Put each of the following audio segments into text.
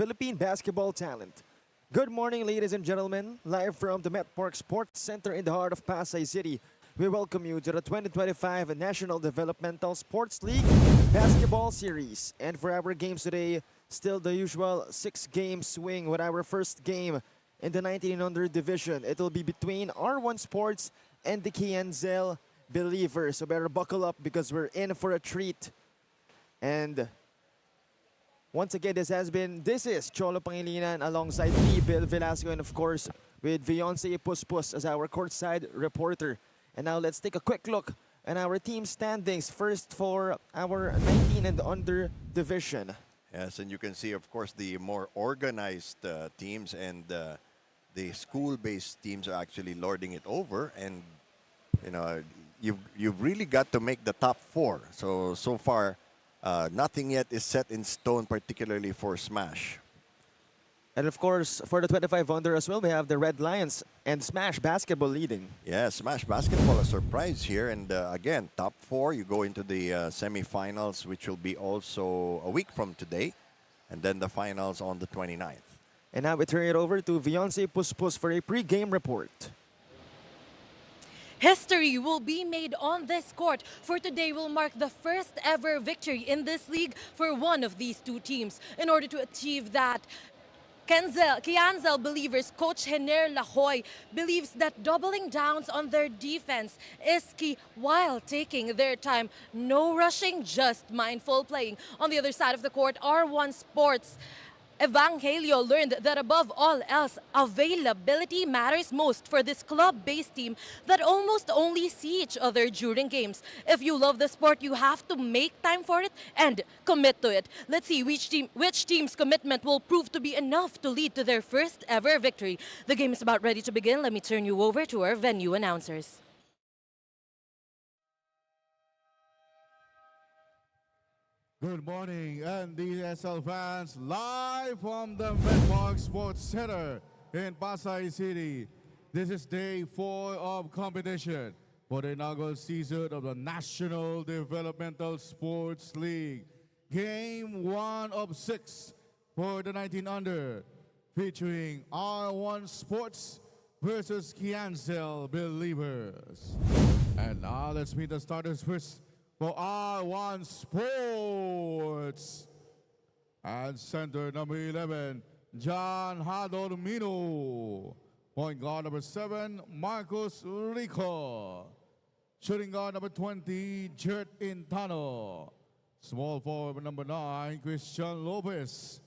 Philippine basketball talent. Good morning, ladies and gentlemen. Live from the Met Park Sports Center in the heart of Pasay City, we welcome you to the 2025 National Developmental Sports League Basketball Series. And for our games today, still the usual 6-game swing with our first game in the 1900 division. It will be between R1 Sports and the Ndsl Believers. So better buckle up because we're in for a treat. And once again, this is Cholo Pangilinan alongside me, Bill Velasco, and of course with Beyonce Puspus as our courtside reporter. And now let's take a quick look at our team standings. First for our 19 and under division. Yes, and you can see, of course, the more organized teams and the school-based teams are actually lording it over. And, you know, you've really got to make the top four. So far, nothing yet is set in stone, particularly for Smash. And of course, for the 25 under as well, we have the Red Lions and Smash Basketball leading. Yeah, Smash Basketball, a surprise here. And again, top four, you go into the semifinals, which will be also a week from today. And then the finals on the 29th. And now we turn it over to Beyonce Puspus for a pre-game report. History will be made on this court, for today will mark the first ever victory in this league for one of these two teams. In order to achieve that, Ndsl Believers coach Hener Lahoy believes that doubling down on their defense is key while taking their time. No rushing, just mindful playing. On the other side of the court, R1 Sports Evangelio learned that above all else, availability matters most for this club-based team that almost only see each other during games. If you love the sport, you have to make time for it and commit to it. Let's see which team's commitment will prove to be enough to lead to their first ever victory. The game is about ready to begin. Let me turn you over to our venue announcers. Good morning, Ndsl fans, live from the Met Park Sports Center in Pasay City. This is day 4 of competition for the inaugural season of the National Developmental Sports League. Game 1 of 6 for the 19 under, featuring R1 Sports versus Ndsl Believers. And now let's meet the starters first. For R1 Sports, and center number 11, John Hadormino. Point guard number 7, Marcos Rico. Shooting guard number 20, Jert Intano. Small forward number 9, Christian Lopez.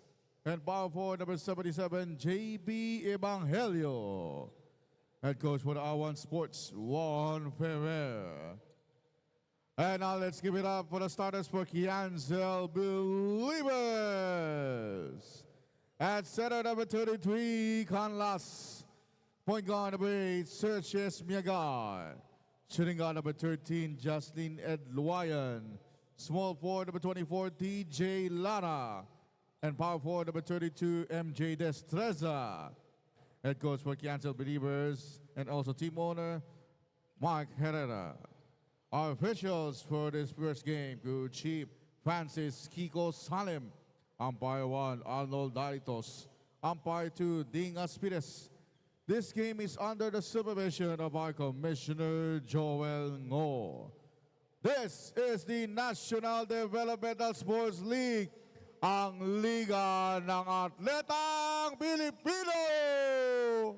And power forward number 77, JB Evangelio. Head coach for the R1 Sports, Juan Ferrer. And now let's give it up for the starters for Ndsl Believers. At center number 33, Canlas. Point guard number 8, Sergius Miagar. Shooting guard number 13, Jocelyn Edluayan. Small forward number 24, TJ Lara. And power forward number 32, MJ Destreza. Head coach for Ndsl Believers and also team owner, Mark Herrera. Our officials for this first game, Crew Chief Francis Kiko Salim. Umpire 1, Arnold Daritos. Umpire 2, Ding Aspires. This game is under the supervision of our Commissioner Joel Ngo. This is the National Developmental Sports League, ang Liga ng Atletang Pilipino!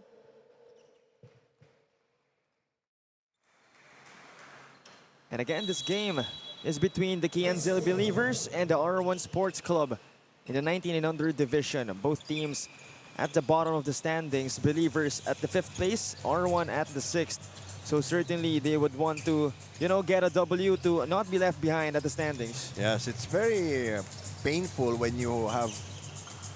And again, this game is between the Ndsl Believers and the R1 Sports Club in the 19 and under division. Both teams at the bottom of the standings. Believers at the 5th place, R1 at the 6th. So certainly they would want to, get a W to not be left behind at the standings. Yes, it's very painful when you have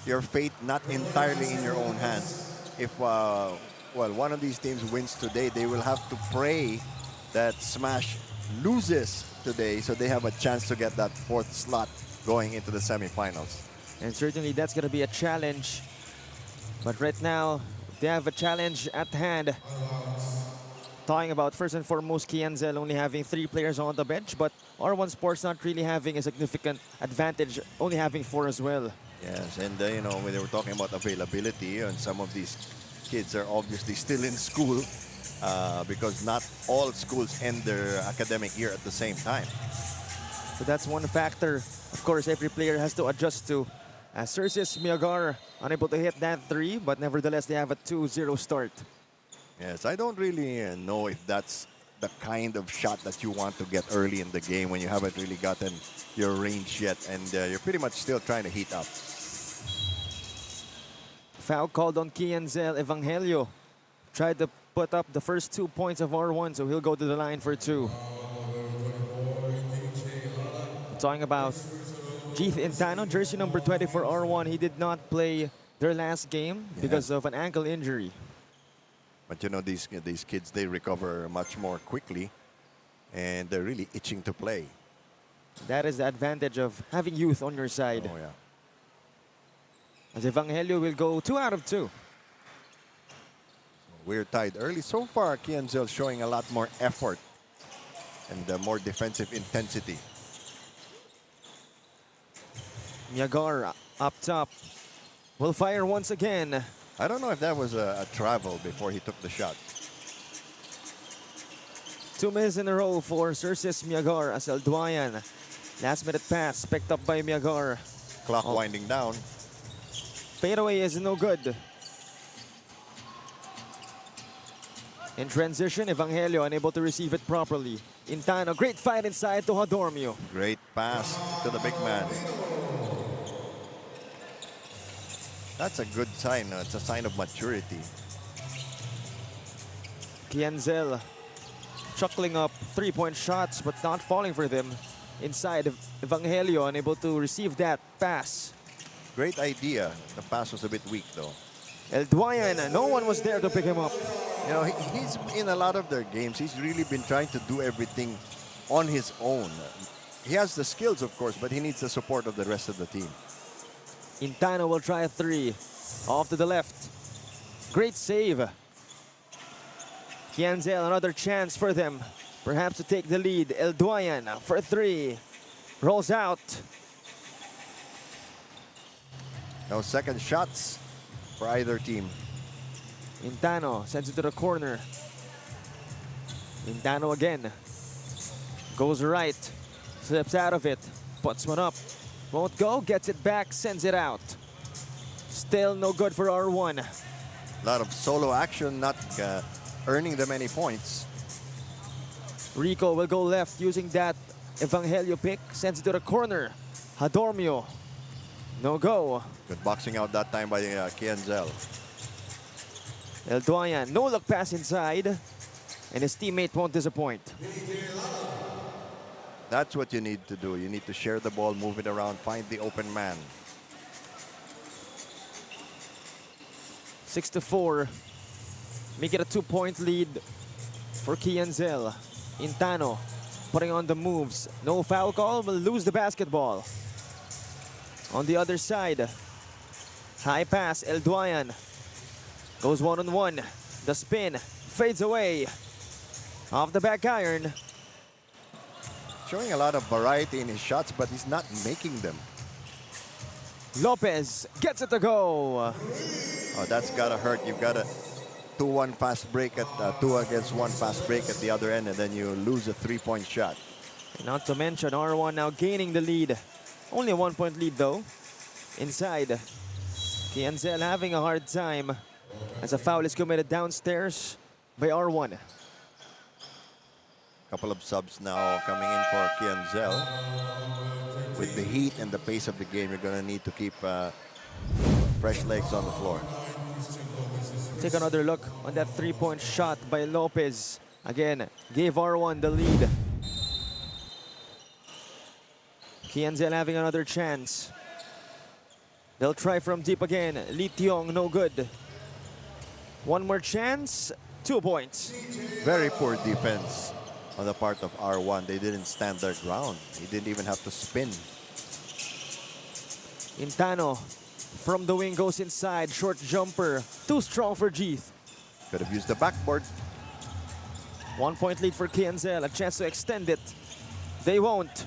your fate not entirely in your own hands. If, one of these teams wins today, they will have to pray that Smash loses today, so they have a chance to get that 4th slot going into the semifinals. And certainly that's going to be a challenge. But right now, they have a challenge at hand. Talking about first and foremost, Ndsl only having 3 players on the bench, but R1 Sports not really having a significant advantage, only having 4 as well. Yes, and you know, when they were talking about availability, and some of these kids are obviously still in school because not all schools end their academic year at the same time. So that's one factor, of course, every player has to adjust to. Cerces Miagar unable to hit that three, but nevertheless they have a 2-0 start. Yes, I don't really know if that's the kind of shot that you want to get early in the game when you haven't really gotten your range yet and you're pretty much still trying to heat up. Foul called on Ndsl. Evangelio tried to put up the first 2 points of R1, so he'll go to the line for 2. Talking about Keith Intano, jersey number 20 for R1. He did not play their last game because of an ankle injury. But you know, these kids, they recover much more quickly and they're really itching to play. That is the advantage of having youth on your side. Oh, yeah. As Evangelio will go 2 out of 2. We're tied early. So far, Ndsl showing a lot more effort and more defensive intensity. Miagar up top will fire once again. I don't know if that was a travel before he took the shot. 2 minutes in a row for Cerces Miagar as Elduayan. Last minute pass picked up by Miagar. Clock winding down. Fadeaway is no good. In transition, Evangelio unable to receive it properly. Intano, great fight inside to Hadormio. Great pass to the big man. That's a good sign. It's a sign of maturity. Ndsl chuckling up 3-point shots but not falling for them. Inside, Evangelio unable to receive that pass. Great idea. The pass was a bit weak though. Elduayan, no one was there to pick him up. You know, he's in a lot of their games. He's really been trying to do everything on his own. He has the skills, of course, but he needs the support of the rest of the team. Intano will try a 3. Off to the left. Great save. Ndsl, another chance for them. Perhaps to take the lead. Elduayan for 3. Rolls out. No second shots for either team. Intano sends it to the corner. Intano again. Goes right. Slips out of it. Puts one up. Won't go. Gets it back. Sends it out. Still no good for R1. A lot of solo action, not earning them any points. Rico will go left using that Evangelio pick. Sends it to the corner. Hadormio. No go. Good boxing out that time by Ndsl. Elduayan, no look pass inside. And his teammate won't disappoint. That's what you need to do. You need to share the ball, move it around, find the open man. 6-4. Make it a 2-point lead for Ndsl. Intano putting on the moves. No foul call, will lose the basketball. On the other side, high pass, Elduayan. Goes one-on-one. The spin fades away. Off the back iron. Showing a lot of variety in his shots, but he's not making them. Lopez gets it to go. Oh, that's gotta hurt. You've got a 2-1 fast break at 2 against 1 fast break at the other end, and then you lose a 3-point shot. And not to mention R1 now gaining the lead. Only a 1-point lead though. Inside, Ndsl having a hard time as a foul is committed downstairs by R1. Couple of subs now coming in for Ndsl. With the heat and the pace of the game, you're gonna need to keep fresh legs on the floor. Take another look on that 3-point shot by Lopez. Again, gave R1 the lead. Ndsl having another chance. They'll try from deep again. Lee Tiong, no good. One more chance, 2 points. Very poor defense on the part of R1. They didn't stand their ground. He didn't even have to spin. Intano from the wing goes inside. Short jumper, too strong for Jeeth. Could have used the backboard. 1-point lead for Ndsl, a chance to extend it. They won't.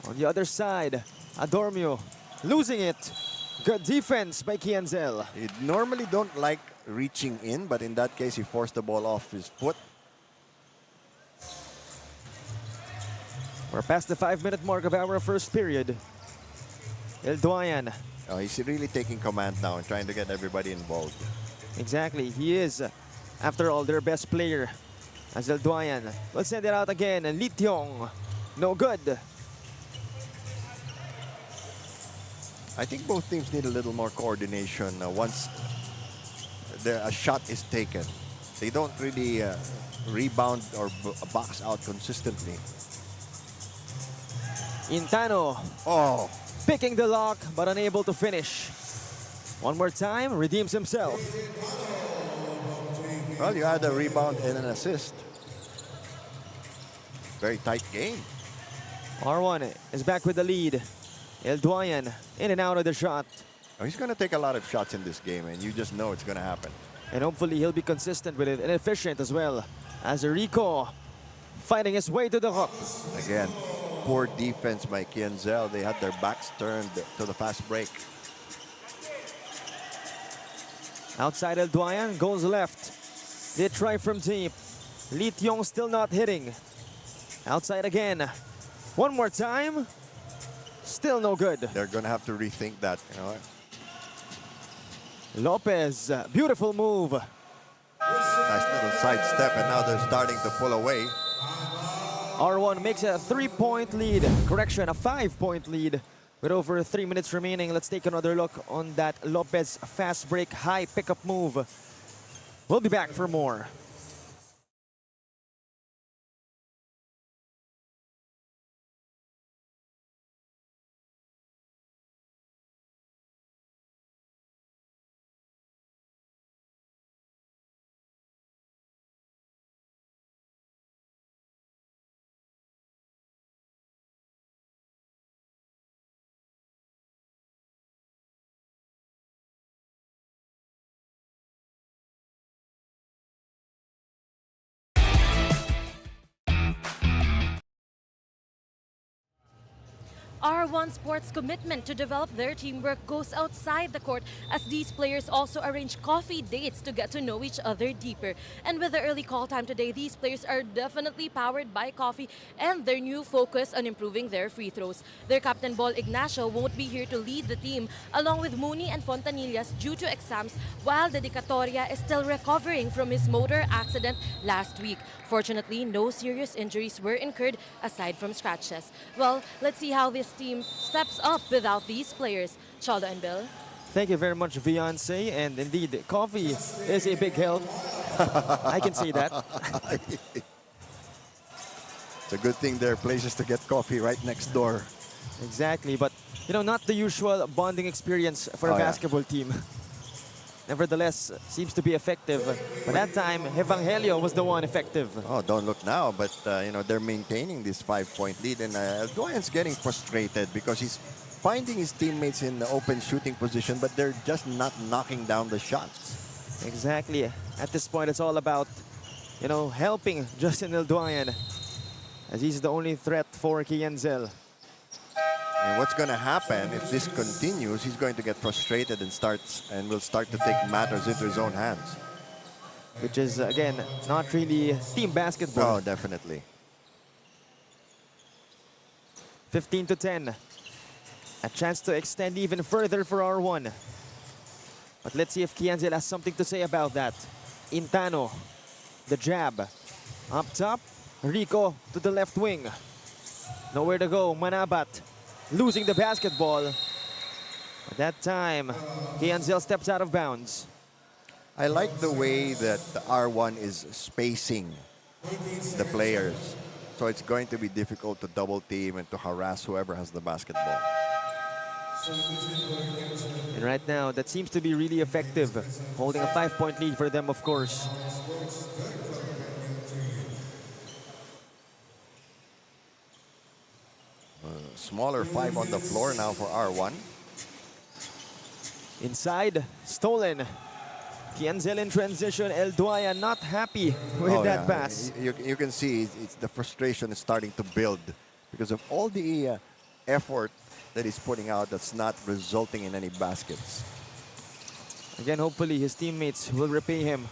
On the other side, Adormio losing it. Good defense by Ndsl. He normally don't like reaching in, but in that case, he forced the ball off his foot. We're past the 5-minute mark of our first period. Eldoyan. Oh, he's really taking command now and trying to get everybody involved. Exactly, he is, after all, their best player. As Eldoyan will send it out again, and Lee Tiong, no good. I think both teams need a little more coordination once a shot is taken. They don't really rebound or box out consistently. Intano Oh, picking the lock, but unable to finish. One more time, redeems himself. well, you had a rebound and an assist. Very tight game. R1 is back with the lead. Eldoyan in and out of the shot. Oh, he's going to take a lot of shots in this game, and you just know it's going to happen. And hopefully he'll be consistent with it and efficient as well. As Rico fighting his way to the hook. Again, poor defense by Ndsl. They had their backs turned to the fast break. Outside Eldoyan goes left. They try from deep. Lee Tiong still not hitting. Outside again. One more time. Still no good. They're going to have to rethink that. You know, Lopez, beautiful move. nice little side step, and now they're starting to pull away. R1 makes a 3-point lead. Correction, a 5-point lead. With over 3 minutes remaining, let's take another look on that Lopez fast break high pickup move. We'll be back for more. R1 Sports' commitment to develop their teamwork goes outside the court as these players also arrange coffee dates to get to know each other deeper. And with the early call time today, these players are definitely powered by coffee and their new focus on improving their free throws. Their captain Ball Ignacio won't be here to lead the team along with Mooney and Fontanillas due to exams, while Dedicatoria is still recovering from his motor accident last week. Fortunately, no serious injuries were incurred aside from scratches. Well, let's see how this team steps up without these players. Chalda and Bill. Thank you very much, Beyonce. And indeed, coffee is a big help. I can say that. It's a good thing there are places to get coffee right next door. Exactly, but you know, not the usual bonding experience for a basketball team. Nevertheless, seems to be effective. But that time, Evangelio was the one effective. Oh, don't look now, but you know, they're maintaining this 5-point lead, and Eldoyan's getting frustrated because he's finding his teammates in the open shooting position, but they're just not knocking down the shots. Exactly. At this point, it's all about, you know, helping Justin Eldoyan, as he's the only threat for Ndsl. And what's going to happen if this continues, he's going to get frustrated and will start to take matters into his own hands. Which is, again, not really team basketball. Oh, definitely. 15-10. A chance to extend even further for R1. But let's see if Ndsl has something to say about that. Intano, the jab. Up top, Rico to the left wing. Nowhere to go, Manabat losing the basketball. At that time, Ndsl steps out of bounds. I like the way that the R1 is spacing the players. So it's going to be difficult to double team and to harass whoever has the basketball. And right now, that seems to be really effective. Holding a 5-point lead for them, of course. Smaller 5 on the floor now for R1. Inside, stolen. Ndsl in transition. Eldoyan not happy with that pass. You can see the frustration is starting to build because of all the effort that he's putting out that's not resulting in any baskets. Again, hopefully his teammates will repay him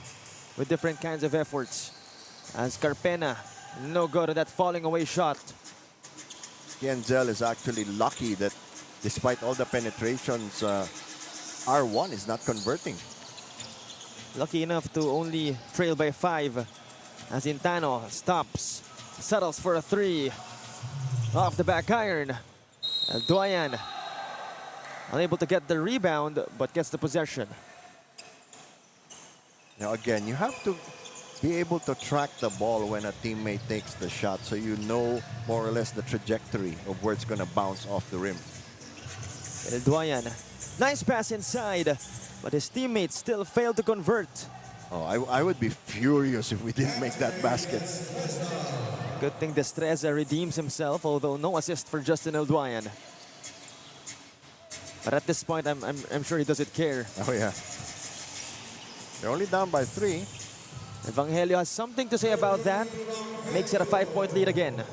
with different kinds of efforts. As Carpena, no good at that falling away shot. Ndsl is actually lucky that despite all the penetrations, R1 is not converting. Lucky enough to only trail by 5 as Intano stops, settles for a 3. Off the back iron. Doyan unable to get the rebound but gets the possession. Now again, you have to be able to track the ball when a teammate takes the shot so you know more or less the trajectory of where it's going to bounce off the rim. Doyan, nice pass inside, but his teammates still failed to convert. Oh, I would be furious if we didn't make that basket. Good thing Destreza redeems himself, although no assist for Justin Elduayan. But at this point, I'm sure he doesn't care. Oh yeah. They're only down by 3. Evangelio has something to say about that. Makes it a 5-point lead again.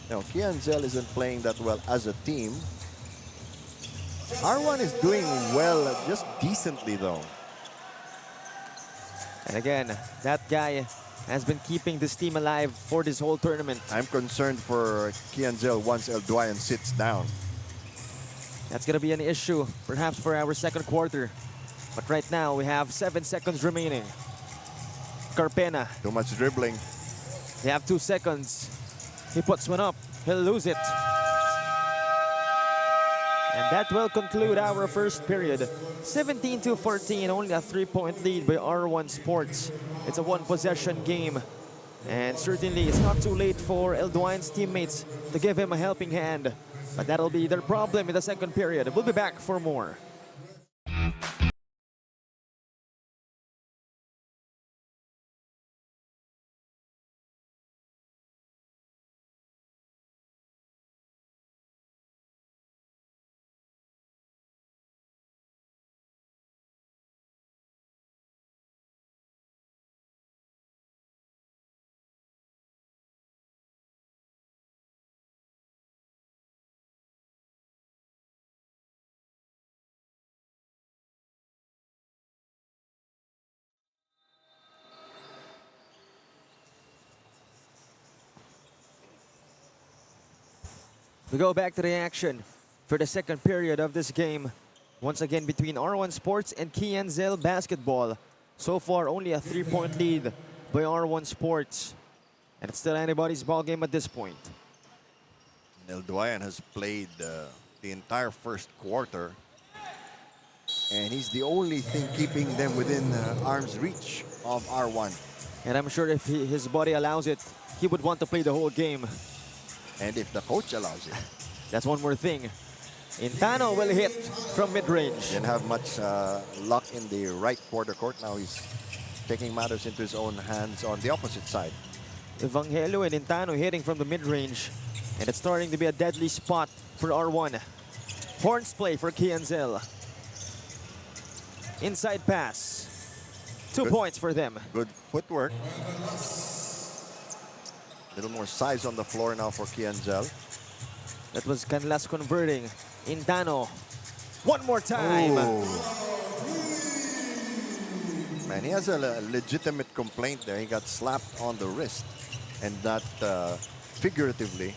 Now, Ndsl isn't playing that well as a team. R1 is doing well, just decently though. And again, that guy has been keeping this team alive for this whole tournament. I'm concerned for Ndsl once Elduayan sits down. That's going to be an issue, perhaps for our second quarter. But right now, we have 7 seconds remaining. Carpena, Too much dribbling. they have 2 seconds. He puts one up, he'll lose it. And that will conclude our first period. 17-14, only a 3-point lead by R1 Sports. It's a 1-possession game. And certainly it's not too late for Elduayan's teammates to give him a helping hand. But that'll be their problem in the second period. We'll be back for more. We go back to the action for the second period of this game. Once again between R1 Sports and Ndsl Basketball. So far only a 3-point lead by R1 Sports. And it's still anybody's ball game at this point. Elduayan has played the entire first quarter. And he's the only thing keeping them within arm's reach of R1. And I'm sure if his body allows it, he would want to play the whole game. And if the coach allows it. That's one more thing. Intano will hit from mid-range. Didn't have much luck in the right quarter court. Now he's taking matters into his own hands on the opposite side. Evangelio and Intano hitting from the mid-range. And it's starting to be a deadly spot for R1. Horns play for Ndsl. Inside pass. 2 points for them. Good footwork. A little more size on the floor now for Ndsl. That was Canlas converting. Intano. One more time. Ooh. Man, he has a legitimate complaint there. He got slapped on the wrist. And not figuratively.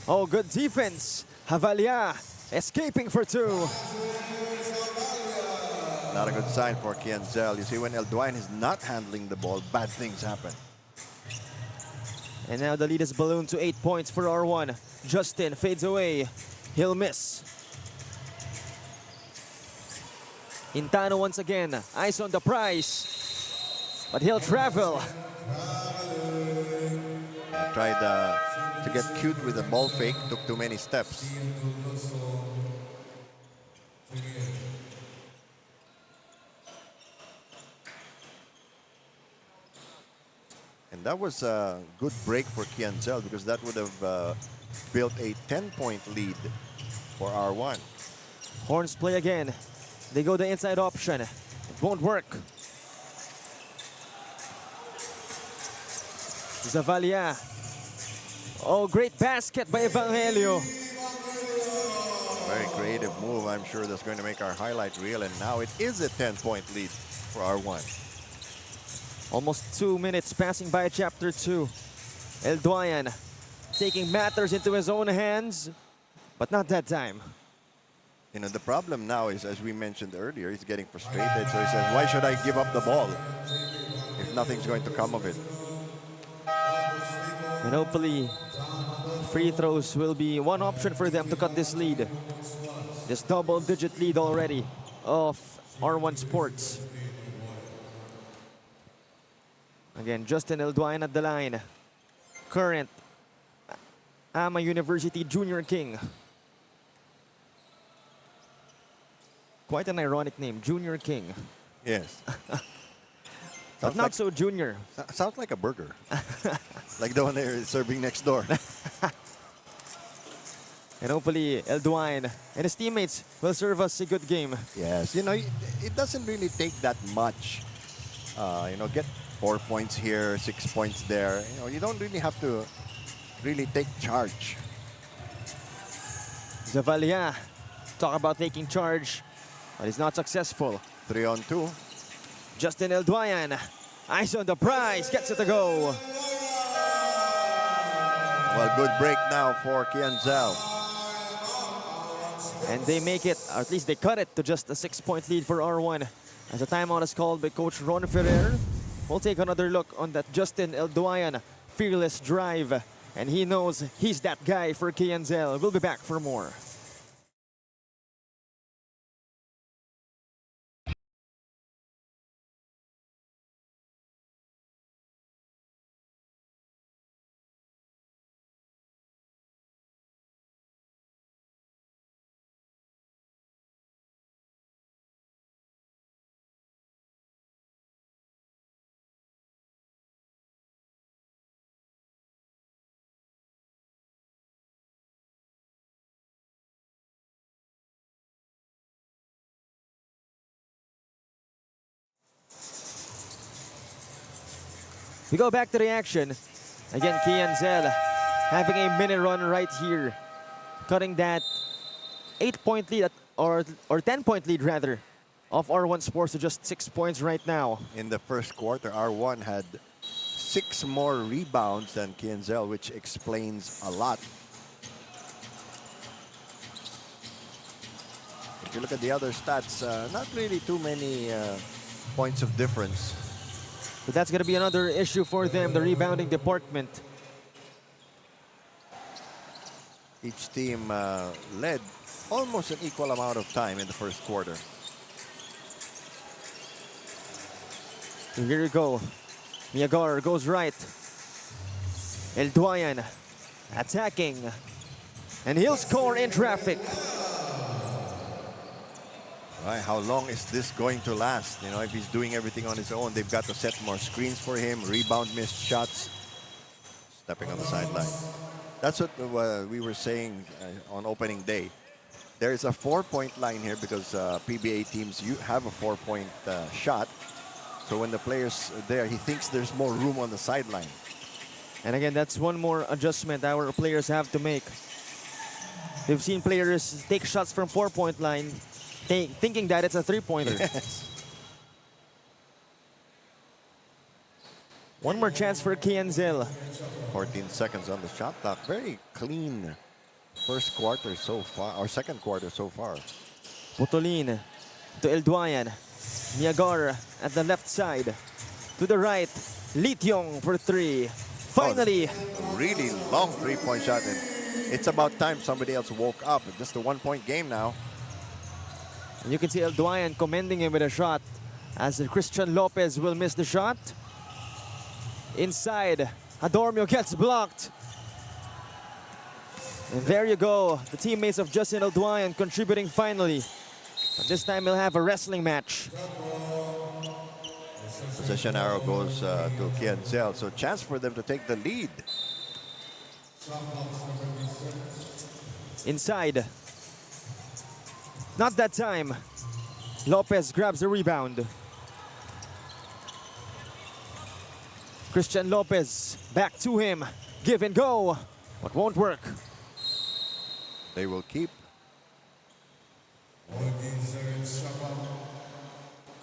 Oh, good defense. Havalia escaping for 2. Not a good sign for Ndsl. You see, when Elduayan is not handling the ball, bad things happen. And now the lead is ballooned to 8 points for R1. Justin fades away. He'll miss. Intano once again. Eyes on the prize. But he'll travel. Tried to get cute with the ball fake. Took too many steps. And that was a good break for Ndsl because that would have built a 10-point lead for R1. Horns play again. They go the inside option. It won't work. Zavalia Oh, great basket by Evangelio. Very creative move. I'm sure that's going to make our highlight reel. And now it is a 10-point lead for R1. Almost 2 minutes passing by chapter 2. El Duyan taking matters into his own hands, but not that time. You know, the problem now is, as we mentioned earlier, he's getting frustrated. So he says, why should I give up the ball if nothing's going to come of it? And hopefully, free throws will be one option for them to cut this lead. This double-digit lead already of R1 Sports. Again, Justin El Duyan at the line. Current AMA University Junior King. Quite an ironic name, Junior King. Yes. But not so junior. Sounds like a burger. Like the one they're serving next door. And hopefully El Duyan and his teammates will serve us a good game. Yes, you know, it doesn't really take that much. You know, get 4 points here, 6 points there. You know, you don't really have to really take charge. Zavalia talk about taking charge, but he's not successful. 3-on-2. Justin El Duyan, eyes on the prize, gets it to go. Well, good break now for Ndsl. And they make it, or at least they cut it to just a 6-point lead for R1. As a timeout is called by Coach Ron Ferrer. We'll take another look on that Justin El Duyan fearless drive. And he knows he's that guy for Ndsl. We'll be back for more. We go back to the action. Again, Ndsl having a minute run right here. Cutting that 8-point lead, or 10-point lead rather, of R1 Sports to just 6 points right now. In the first quarter, R1 had 6 more rebounds than Ndsl, which explains a lot. If you look at the other stats, not really too many points of difference. But that's going to be another issue for them, the rebounding department. Each team led almost an equal amount of time in the first quarter. And here you go. Miagar goes right. El Duyan attacking. And he'll score in traffic. Right, how long is this going to last? You know, if he's doing everything on his own, they've got to set more screens for him, rebound missed shots, stepping on the sideline. That's what we were saying on opening day. There is a 4-point line here because PBA teams have a 4-point shot. So when the player's there, he thinks there's more room on the sideline. And again, that's one more adjustment our players have to make. We've seen players take shots from 4-point line, thinking that it's a 3-pointer. Yes. One more chance for Ndsl. 14 seconds on the shot clock. Very clean first quarter so far, or second quarter so far. Putolin to El Duyan. Miagar at the left side. To the right, Lityong for 3. Finally. Oh, a really long 3-point shot. And it's about time somebody else woke up. Just a 1-point game now. And you can see El Duyan commending him with a shot as Christian Lopez will miss the shot. Inside, Adormio gets blocked. And there you go, the teammates of Justin El Duyan contributing finally. But this time he'll have a wrestling match. Possession arrow goes to Ndsl, so chance for them to take the lead. Inside. Not that time. Lopez grabs the rebound. Christian Lopez back to him. Give and go. but won't work. They will keep.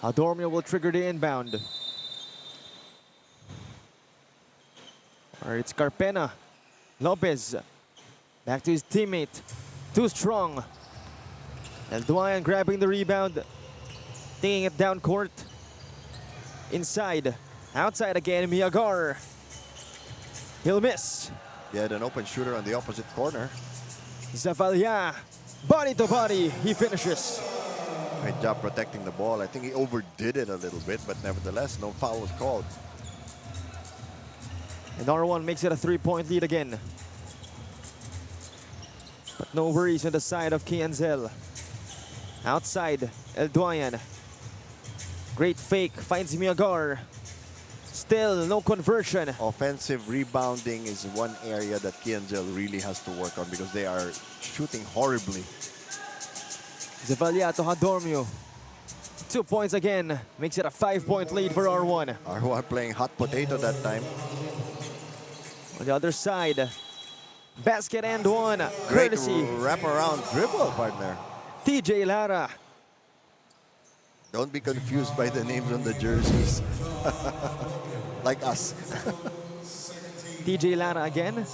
Adormio will trigger the inbound. Or it's Carpena. Lopez. Back to his teammate. Too strong. El Duayan grabbing the rebound. Taking it down court. Inside. Outside again, Miyagar. He'll miss. He had an open shooter on the opposite corner. Zavalia. Body to body. He finishes. Great job protecting the ball. I think he overdid it a little bit, but nevertheless, no foul was called. And R1 makes it a 3-point lead again. But no worries on the side of Ndsl. Outside, El Duayan. Great fake, finds Miyagar. Still no conversion. Offensive rebounding is one area that Ndsl really has to work on because they are shooting horribly. Zavalia to Adormio. 2 points again. Makes it a 5-point lead for R1. R1 playing hot potato that time. On the other side, basket and one. Great Courtesy wraparound dribble, partner. TJ Lara. Don't be confused by the names on the jerseys. Like us. TJ Lara again.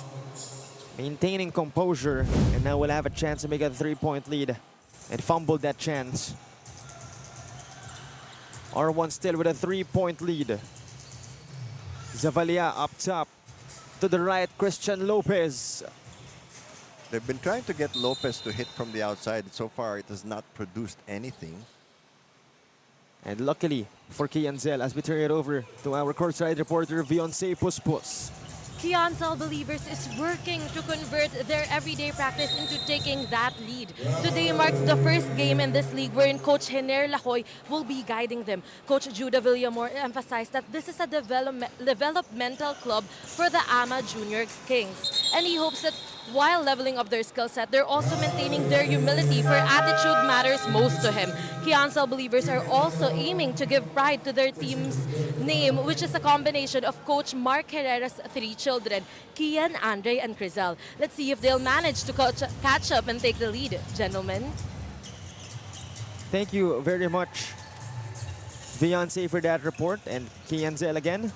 Maintaining composure. And now we'll have a chance to make a 3-point lead. And fumbled that chance. R1 still with a 3-point lead. Zavalia up top. To the right, Christian Lopez. They've been trying to get Lopez to hit from the outside. So far, it has not produced anything. And luckily for Ndsl, as we turn it over to our courtside reporter, Beyonce Puspus. Ndsl Believers is working to convert their everyday practice into taking that lead. Today marks the first game in this league wherein Coach Henner Lahoy will be guiding them. Coach Judah Villamor emphasized that this is a developmental club for the AMA Junior Kings. And he hopes that while leveling up their skill set, they're also maintaining their humility, for attitude matters most to him. Ndsl Believers are also aiming to give pride to their team's name, which is a combination of Coach Mark Herrera's 3 children, Kian, Andre, and Crizel. Let's see if they'll manage to catch up and take the lead, gentlemen. Thank you very much, Beyonce, for that report. And Ndsl again.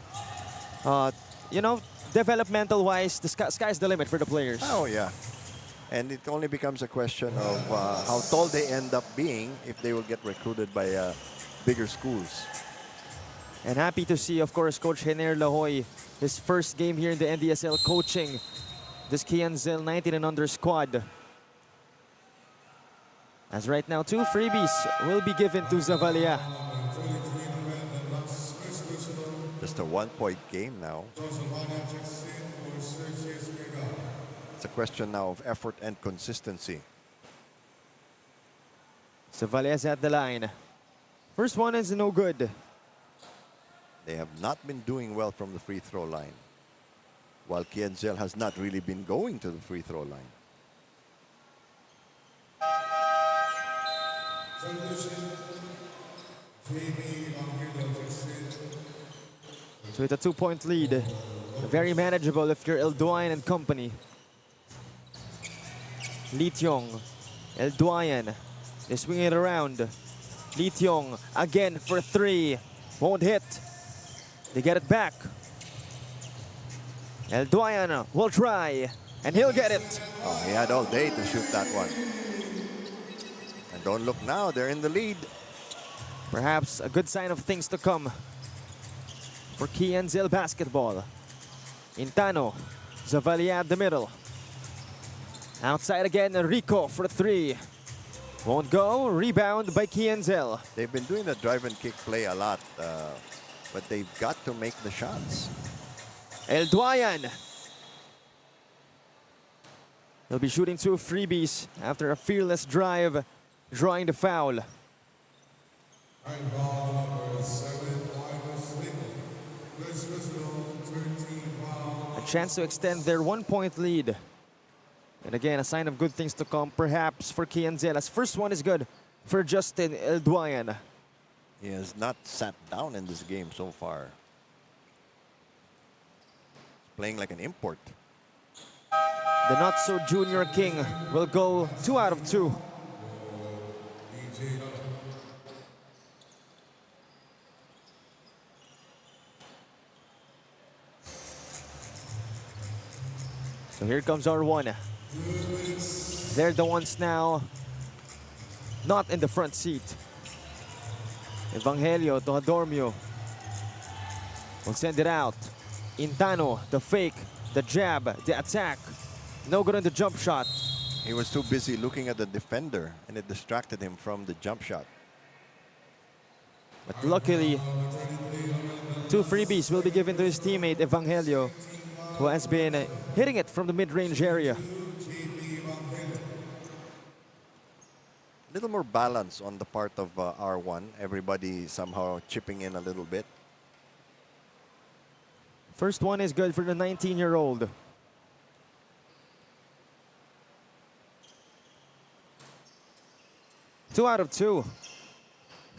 You know, developmental-wise, the sky's the limit for the players. Oh, yeah. And it only becomes a question of how tall they end up being if they will get recruited by bigger schools. And happy to see, of course, Coach Henner Lahoy, his first game here in the NDSL, coaching this Ndsl 19 and under squad. As right now, 2 freebies will be given to Zavalia. Just a 1-point game now. It's a question now of effort and consistency. Zavalia's at the line. First one is no good. They have not been doing well from the free throw line, while Ndsl has not really been going to the free throw line. So it's a 2-point lead. Very manageable if you're El Duayan and company. Lee Tiong, El Duayan, they swing it around. Lee Tiong again for 3. Won't hit. They get it back. El Duayan will try, and he'll get it. Oh, he had all day to shoot that one. And don't look now, they're in the lead. Perhaps a good sign of things to come for Ndsl basketball. Intano, Zavalia at the middle. Outside again, Rico for 3. Won't go. Rebound by Ndsl. They've been doing the drive and kick play a lot, but they've got to make the shots. El Duayan. He'll be shooting 2 freebies after a fearless drive, drawing the foul. A chance to extend their 1-point lead. And again, a sign of good things to come, perhaps, for Ndsl. As first one is good for Justin El Duayan. He has not sat down in this game so far. Playing like an import. The not-so-junior king will go 2 out of 2. So here comes R1. They're the ones now not in the front seat. Evangelio to Adormio. Will send it out. Intano, the fake, the jab, the attack. No good on the jump shot. He was too busy looking at the defender, and it distracted him from the jump shot. But luckily, 2 freebies will be given to his teammate Evangelio, who has been hitting it from the mid-range area. Little more balance on the part of R1. Everybody somehow chipping in a little bit. First one is good for the 19-year-old. Two out of 2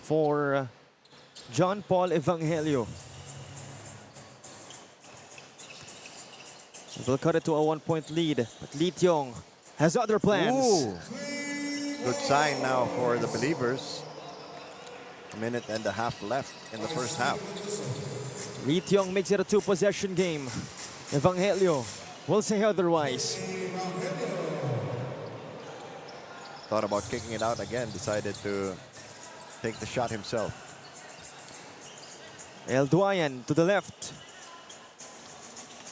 for John Paul Evangelio. They'll cut it to a 1-point lead, but Lee Tiong has other plans. Ooh. Good sign now for the Believers. A minute and a half left in the first half. Lee Tiong makes it a 2-possession game. Evangelio will say otherwise. Thought about kicking it out again, decided to take the shot himself. El Duayan to the left.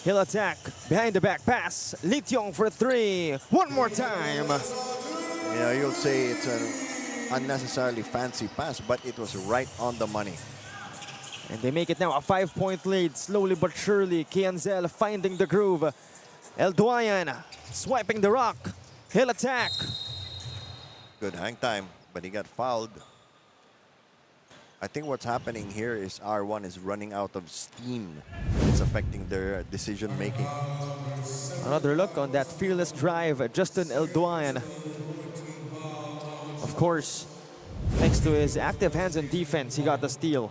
He'll attack. Behind the back pass. Lee Tiong for 3. One more time. You know, you'll say it's an unnecessarily fancy pass, but it was right on the money. And they make it now a 5-point lead. Slowly but surely, Ndsl finding the groove. El Duayan swiping the rock. He'll attack. Good hang time, but he got fouled. I think what's happening here is R1 is running out of steam. It's affecting their decision making. Another look on that fearless drive. Justin El Duayan. Of course, thanks to his active hands on defense, he got the steal.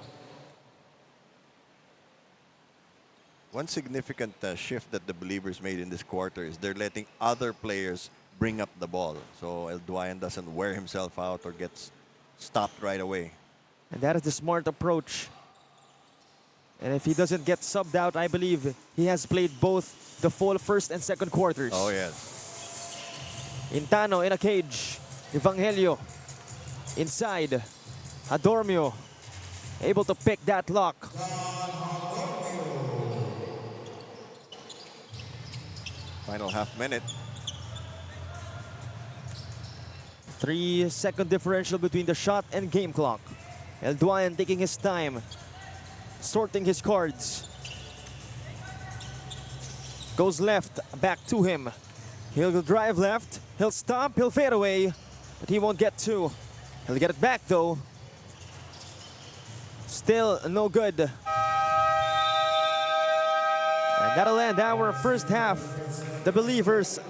One significant shift that the Believers made in this quarter is they're letting other players bring up the ball. So El Duayan doesn't wear himself out or gets stopped right away. And that is the smart approach. And if he doesn't get subbed out, I believe he has played both the full first and second quarters. Oh, yes. Intano in a cage. Evangelio inside. Adormio able to pick that lock. Final half minute. 3-second differential between the shot and game clock. El Duayan taking his time, sorting his cards. Goes left, back to him. He'll drive left, he'll stop, he'll fade away, but he won't get 2. He'll get it back though. Still no good. And that'll end our first half. The Believers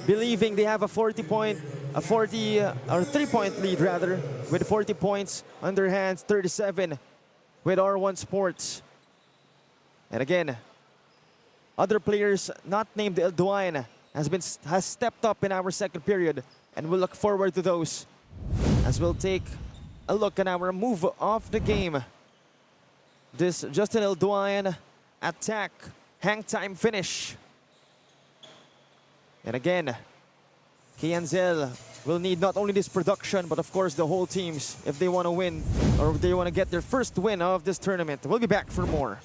believing they have a 3-point lead rather, with 40 points on their hands, 37 with R1 Sports. And again, other players not named El Duayan has stepped up in our second period, and we'll look forward to those as we'll take a look at our move of the game. This Justin El Duayan attack, hang time finish. And again, Ndsl will need not only this production, but of course the whole teams if they want to win or if they want to get their first win of this tournament. We'll be back for more.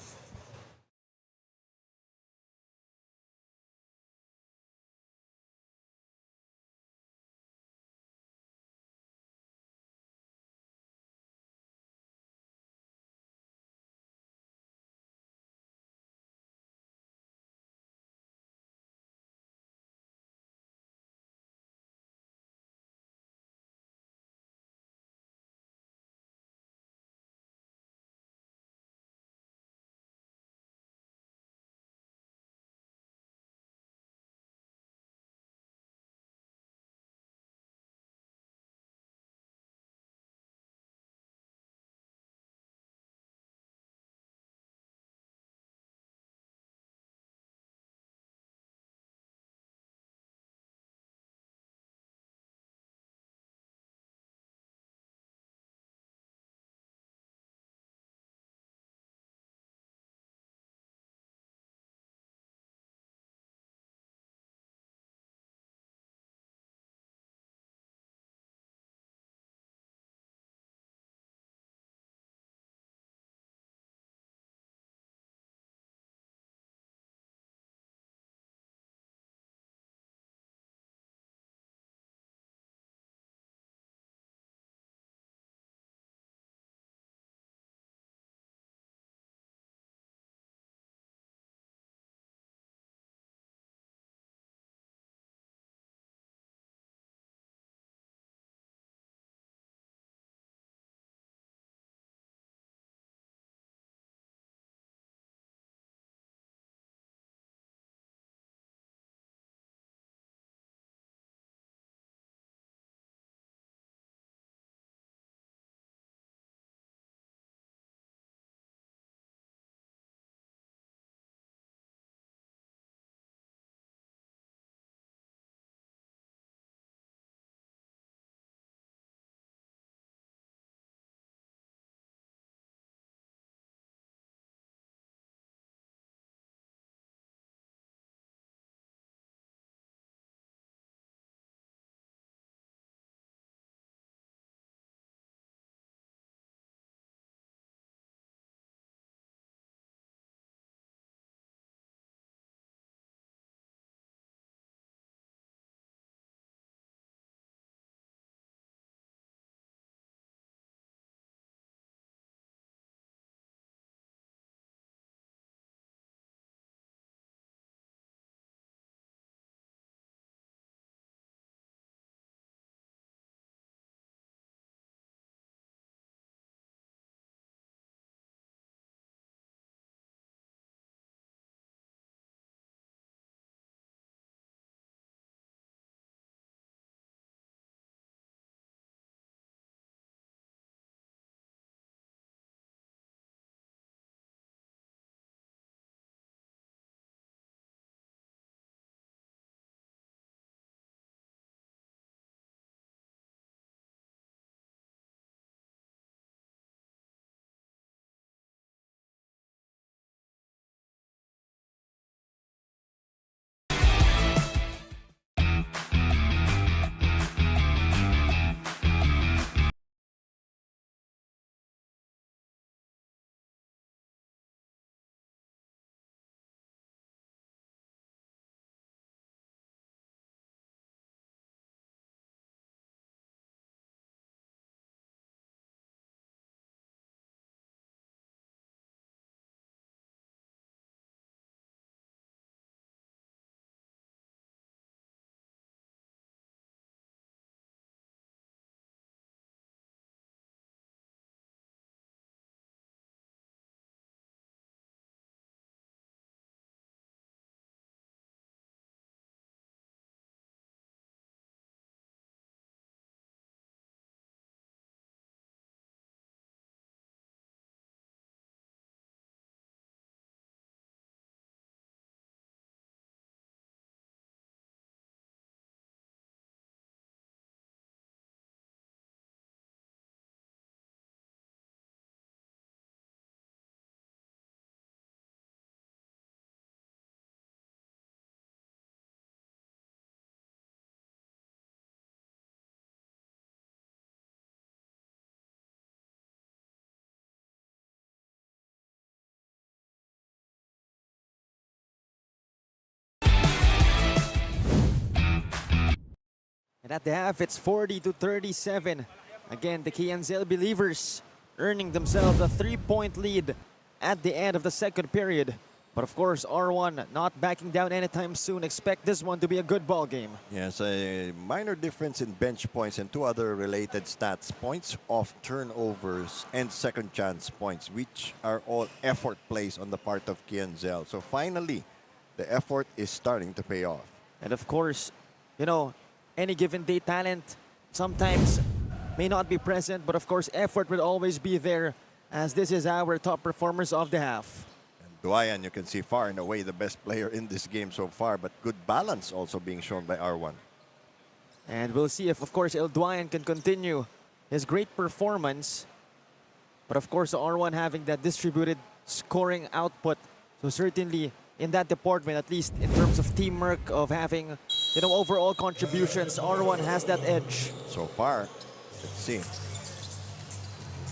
And at the half, it's 40-37. Again, the Ndsl Believers earning themselves a 3-point lead at the end of the second period. But of course, R1 not backing down anytime soon. Expect this one to be a good ball game. Yes, a minor difference in bench points and two other related stats. Points off turnovers and second chance points, which are all effort plays on the part of Ndsl. So finally, the effort is starting to pay off. And of course, you know, any given day talent sometimes may not be present, but of course, effort will always be there, as this is our top performers of the half. Duayan, you can see far and away the best player in this game so far, but good balance also being shown by R1. And we'll see if, of course, El Duayan can continue his great performance. But of course, R1 having that distributed scoring output. So certainly in that department, at least in terms of teamwork, of having, you know, overall contributions, R1 has that edge. So far, let's see.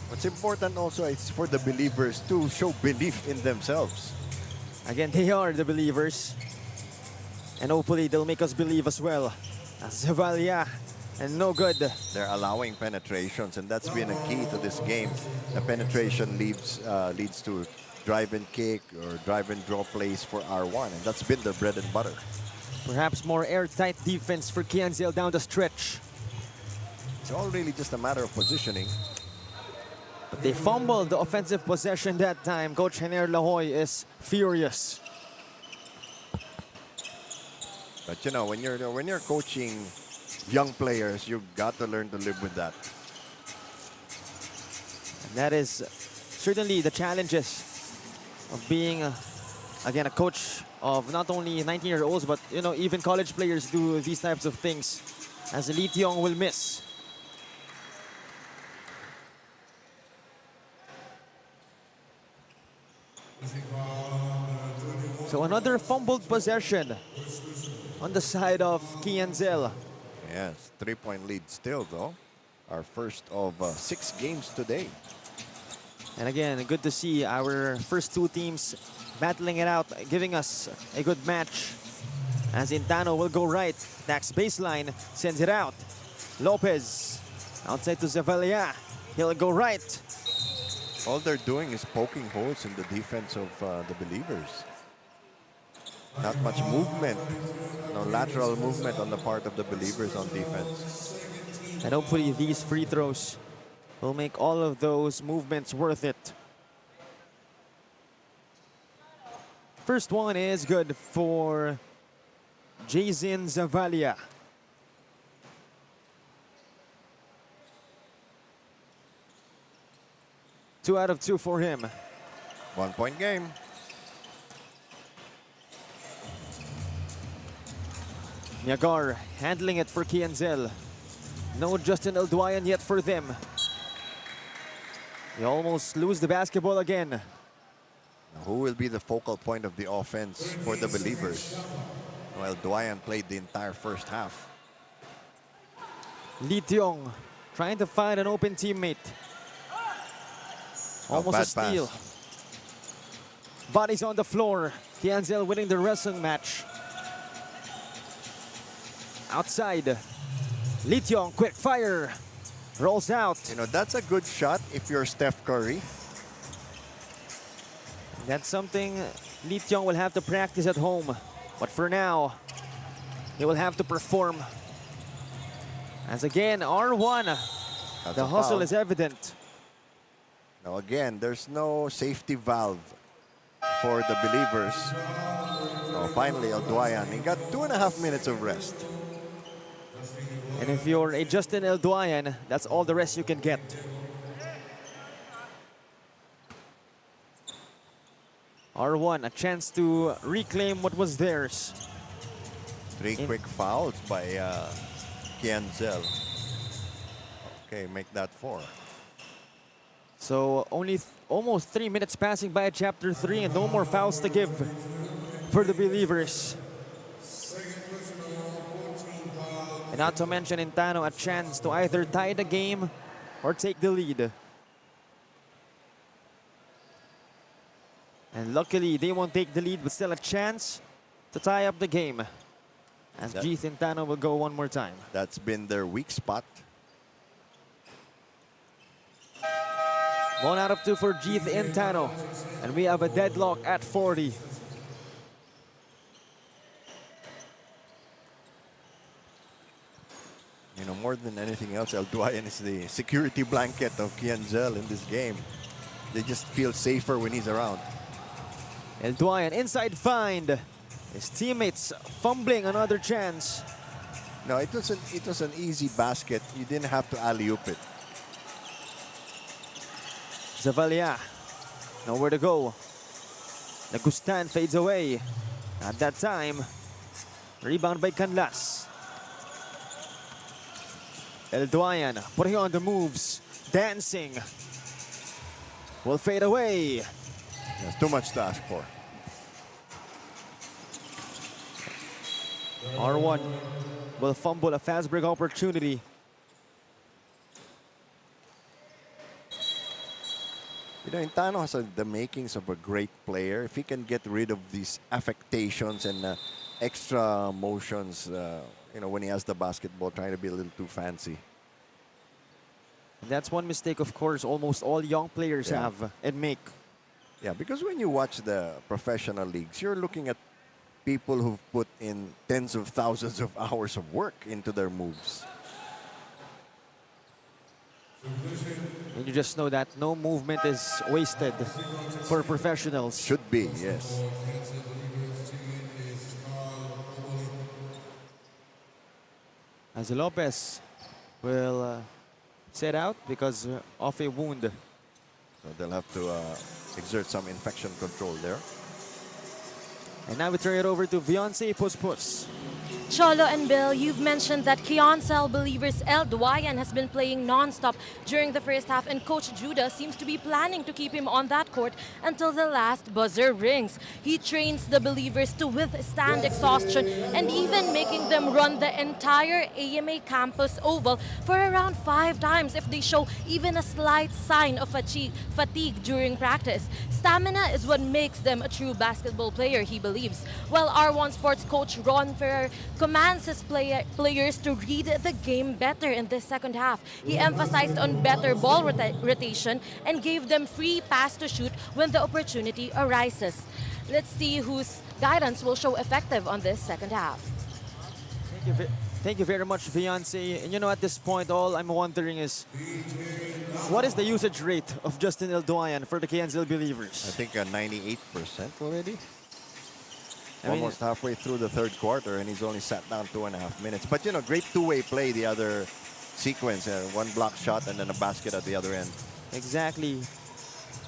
What's important also is for the believers to show belief in themselves. Again, they are the believers. And hopefully they'll make us believe as well. As Zavalia, and no good. They're allowing penetrations, and that's been a key to this game. The penetration leads to drive and kick or drive and draw plays for R1, and that's been their bread and butter. Perhaps more airtight defense for Ndsl down the stretch. It's all really just a matter of positioning. But they fumbled the offensive possession that time. Coach Henner Lahoy is furious. But you know, when you're coaching young players, you've got to learn to live with that. And that is certainly the challenges of being, again, a coach of not only 19-year-olds, but, you know, even college players do these types of things, as Lee Tiong will miss. So another fumbled possession on the side of Ndsl. Yes, 3-point lead still though. Our first of 6 games today. And again, good to see our first two teams battling it out, giving us a good match. As Intano will go right, attacks baseline, sends it out. Lopez outside to Zavalia. He'll go right. All they're doing is poking holes in the defense of the Believers. Not much movement, no lateral movement on the part of the Believers on defense. And hopefully these free throws will make all of those movements worth it. First one is good for Jason Zavalia. Two out of two for him. 1-point game. Niagar handling it for Ndsl. No Justin El Duayan yet for them. They almost lose the basketball again. Now, who will be the focal point of the offense for the Believers? Well, Duayan played the entire first half. Lee Tiong trying to find an open teammate. Almost a bad steal. pass. Bodies on the floor. Ndsl winning the wrestling match. Outside. Lee Tiong, quick fire. Rolls out. You know, that's a good shot if you're Steph Curry. That's something Lee Tiong will have to practice at home. But for now, he will have to perform. As again, R1, That's the a hustle foul. is evident. Now again, there's no safety valve for the Believers. Oh, finally, El Duayan, he got 2.5 minutes of rest. And if you're a Justin El Duayan, that's all the rest you can get. R1, a chance to reclaim what was theirs. 3 quick fouls by Ndsl. Okay, make that 4. So only almost 3 minutes passing by chapter 3 and no more fouls to give for the Believers. And not to mention Intano a chance to either tie the game or take the lead. And luckily they won't take the lead, but still a chance to tie up the game. As Keith Intano will go one more time. That's been their weak spot. 1 out of 2 for Keith Intano. And we have a deadlock at 40. You know, more than anything else, El Duayan is the security blanket of Ndsl in this game. They just feel safer when he's around. El Duayan inside find. His teammates fumbling another chance. No, it was an easy basket. You didn't have to alley-oop it. Zavalia, nowhere to go. Nagustan fades away. At that time, rebound by Canlas. El Duayan putting on the moves, dancing. Will fade away. That's too much to ask for. R1 will fumble a fast break opportunity. You know, Intano has the makings of a great player. If he can get rid of these affectations and extra motions, you know, when he has the basketball, trying to be a little too fancy. And that's one mistake, of course, almost all young players have and make. Yeah, because when you watch the professional leagues, you're looking at people who've put in tens of thousands of hours of work into their moves. And you just know that no movement is wasted for professionals. Should be, yes. As Lopez will set out because of a wound. So they'll have to exert some infection control there. And now we turn it over to Beyonce Puspus. Cholo and Bill, you've mentioned that Ndsl Believers El Duayan has been playing non-stop during the first half, and Coach Judah seems to be planning to keep him on that court until the last buzzer rings. He trains the Believers to withstand exhaustion and even making them run the entire AMA campus oval for around 5 times if they show even a slight sign of fatigue during practice. Stamina is what makes them a true basketball player, he believes. While R1 Sports coach Ron Ferrer commands his players to read the game better in the second half. He emphasized on better ball rotation and gave them free pass to shoot when the opportunity arises. Let's see whose guidance will show effective on this second half. Thank you very much, Beyonce. And you know, at this point, all I'm wondering is, what is the usage rate of Justin El Duayan for the Ndsl Believers? I think 98% already. I mean, Almost halfway through the third quarter, and he's only sat down 2.5 minutes. But, you know, great two-way play, the other sequence. One block shot and then a basket at the other end. exactly.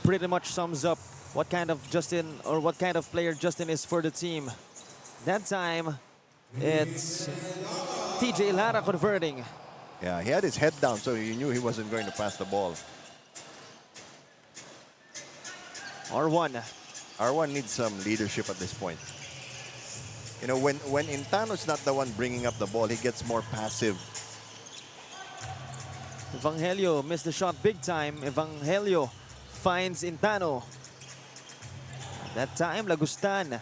Pretty much sums up what kind of player Justin is for the team. That time, it's TJ Lara converting. Yeah, he had his head down, so you knew he wasn't going to pass the ball. R1. R1 needs some leadership at this point. You know, when Intano's not the one bringing up the ball, he gets more passive. Evangelio missed the shot big time. Evangelio finds Intano. That time, Lagustan.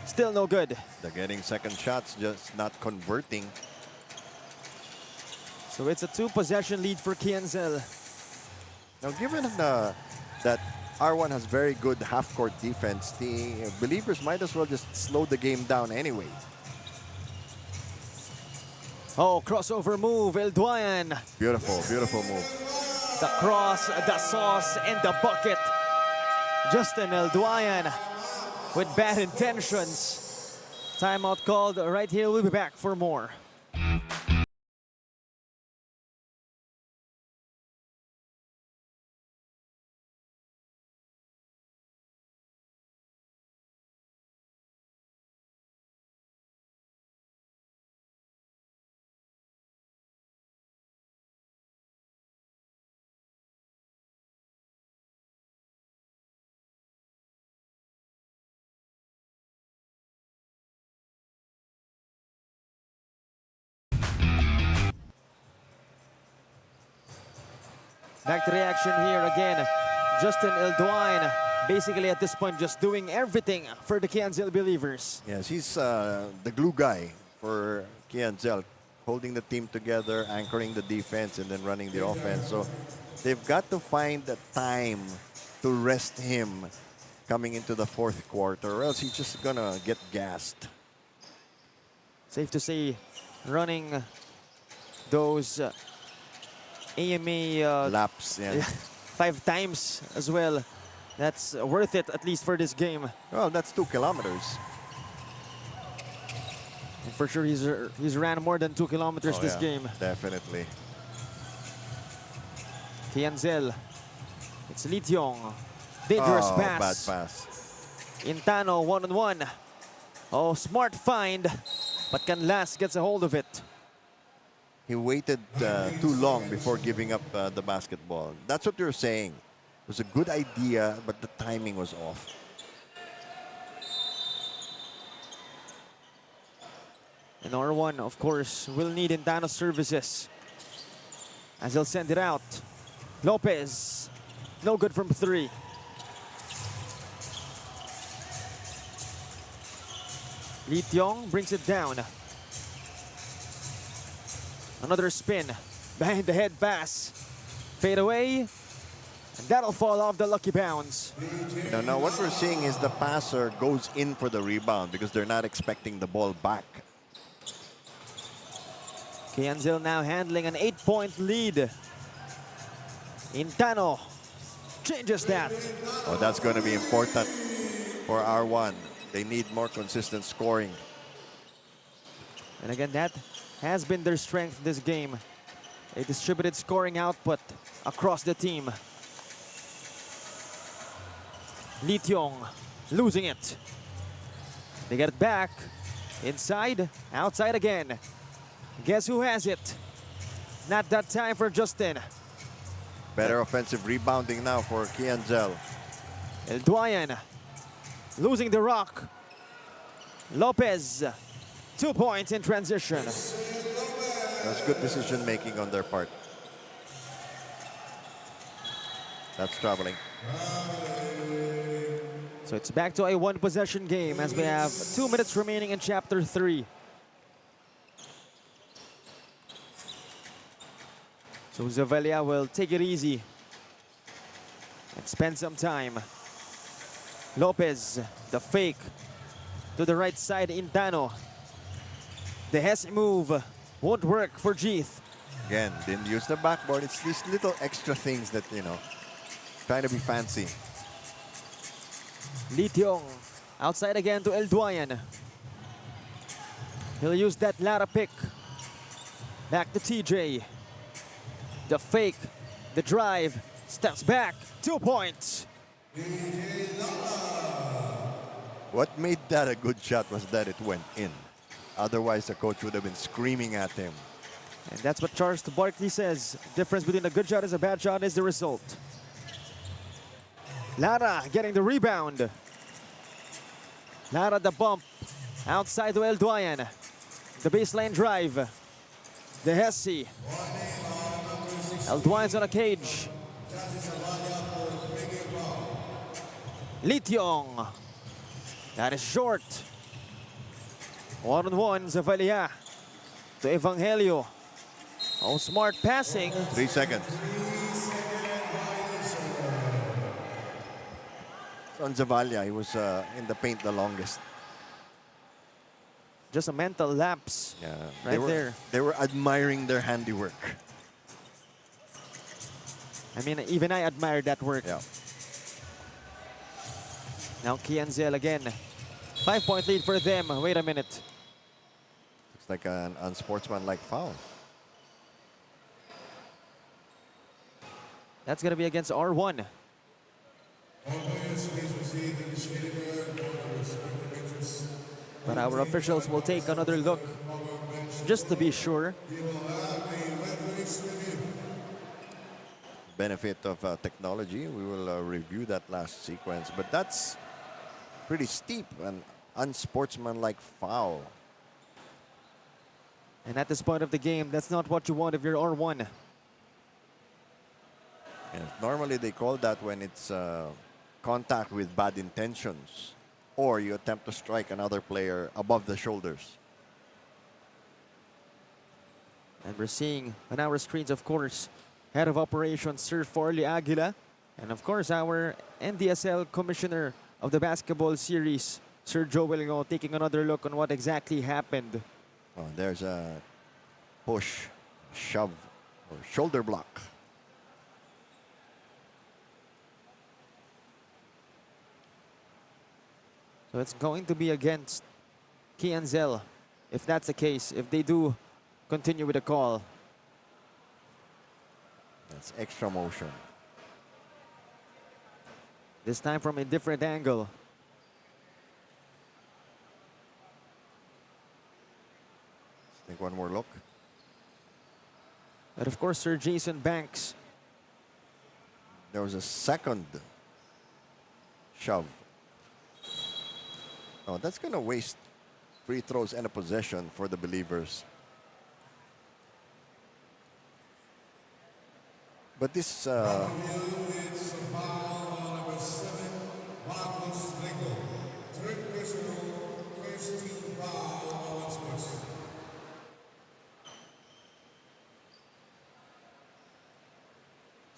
Still no good. They're getting second shots, just not converting. So it's a 2-possession lead for Ndsl. Now, given that R1 has very good half-court defense, the Believers might as well just slow the game down anyway. Oh, crossover move, El Duayan. Beautiful, beautiful move. The cross, the sauce, and the bucket. Justin El Duayan with bad intentions. Timeout called right here. We'll be back for more. Back to the action here again. Justin El Duayan basically at this point just doing everything for the Ndsl Believers. Yes, he's the glue guy for Ndsl, holding the team together, anchoring the defense, and then running the offense. So they've got to find the time to rest him coming into the fourth quarter, or else he's just gonna get gassed. Safe to say, running those AMA Laps, yeah. 5 times as well. That's worth it, at least for this game. Well, that's 2 kilometers. And for sure, he's ran more than 2 kilometers this game. Definitely. Ndsl. It's Lee Tiong. Dangerous pass. Bad pass. Intano one-on-one. Oh, smart find. But Canlas gets a hold of it. He waited too long before giving up the basketball. That's what you're saying. It was a good idea, but the timing was off. And R1, of course, will need Intano's services as they'll send it out. Lopez, no good from 3. Lee Tiong brings it down. Another spin, behind the head pass. Fade away, and that'll fall off the lucky bounce. Now what we're seeing is the passer goes in for the rebound because they're not expecting the ball back. Ndsl now handling an 8-point lead. Intano changes that. Oh, that's going to be important for R1. They need more consistent scoring. And again, that has been their strength this game. A distributed scoring output across the team. Lee Tiong losing it. They get it back. Inside, outside again. Guess who has it? Not that time for Justin. Better offensive rebounding now for Ndsl. El Duayan losing the rock. Lopez, 2 points in transition. That's good decision making on their part. That's traveling. So it's back to a 1-possession game as we have 2 minutes remaining in Chapter 3. So Zavelia will take it easy and spend some time. Lopez, the fake to the right side. Intano. The Hesse move won't work for Jeeth. Again, didn't use the backboard. It's these little extra things that, trying to be fancy. Lee Tiong outside again to El Duayan. He'll use that Lara pick. Back to TJ. The fake, the drive, steps back, 2 points. What made that a good shot was that it went in. Otherwise, the coach would have been screaming at him. And that's what Charles Barkley says. Difference between a good shot and a bad shot is the result. Lara getting the rebound. Lara the bump. Outside to El Duayan. The baseline drive. The Hesse. El Duayan's on a cage. Lee Tiong. That is short. One-on-one, Zavelia to Evangelio. Oh, smart passing. 3 seconds. On Zavalia, he was in the paint the longest. Just a mental lapse. Yeah, Right there. They were admiring their handiwork. I mean, even I admired that work. Yeah. Now Ndsl again. 5-point lead for them. Wait a minute. Looks like an unsportsmanlike foul. That's going to be against R1. But our officials will take another look just to be sure. Benefit of technology, we will review that last sequence, but that's pretty steep, an unsportsmanlike foul. And at this point of the game, that's not what you want if you're R1. Yes, normally they call that when it's contact with bad intentions, or you attempt to strike another player above the shoulders. And we're seeing on our screens, of course, Head of Operations Sir Forley Aguila, and of course our NDSL Commissioner of the Basketball Series, Sir Joel Ngo, taking another look on what exactly happened. Oh, there's a push, shove, or shoulder block. So it's going to be against Ndsl, if that's the case, if they do continue with the call. That's extra motion. This time from a different angle. Let's take one more look. And of course, Sir Jason Banks. There was a second shove. Oh, that's going to waste free throws and a possession for the Believers. But this so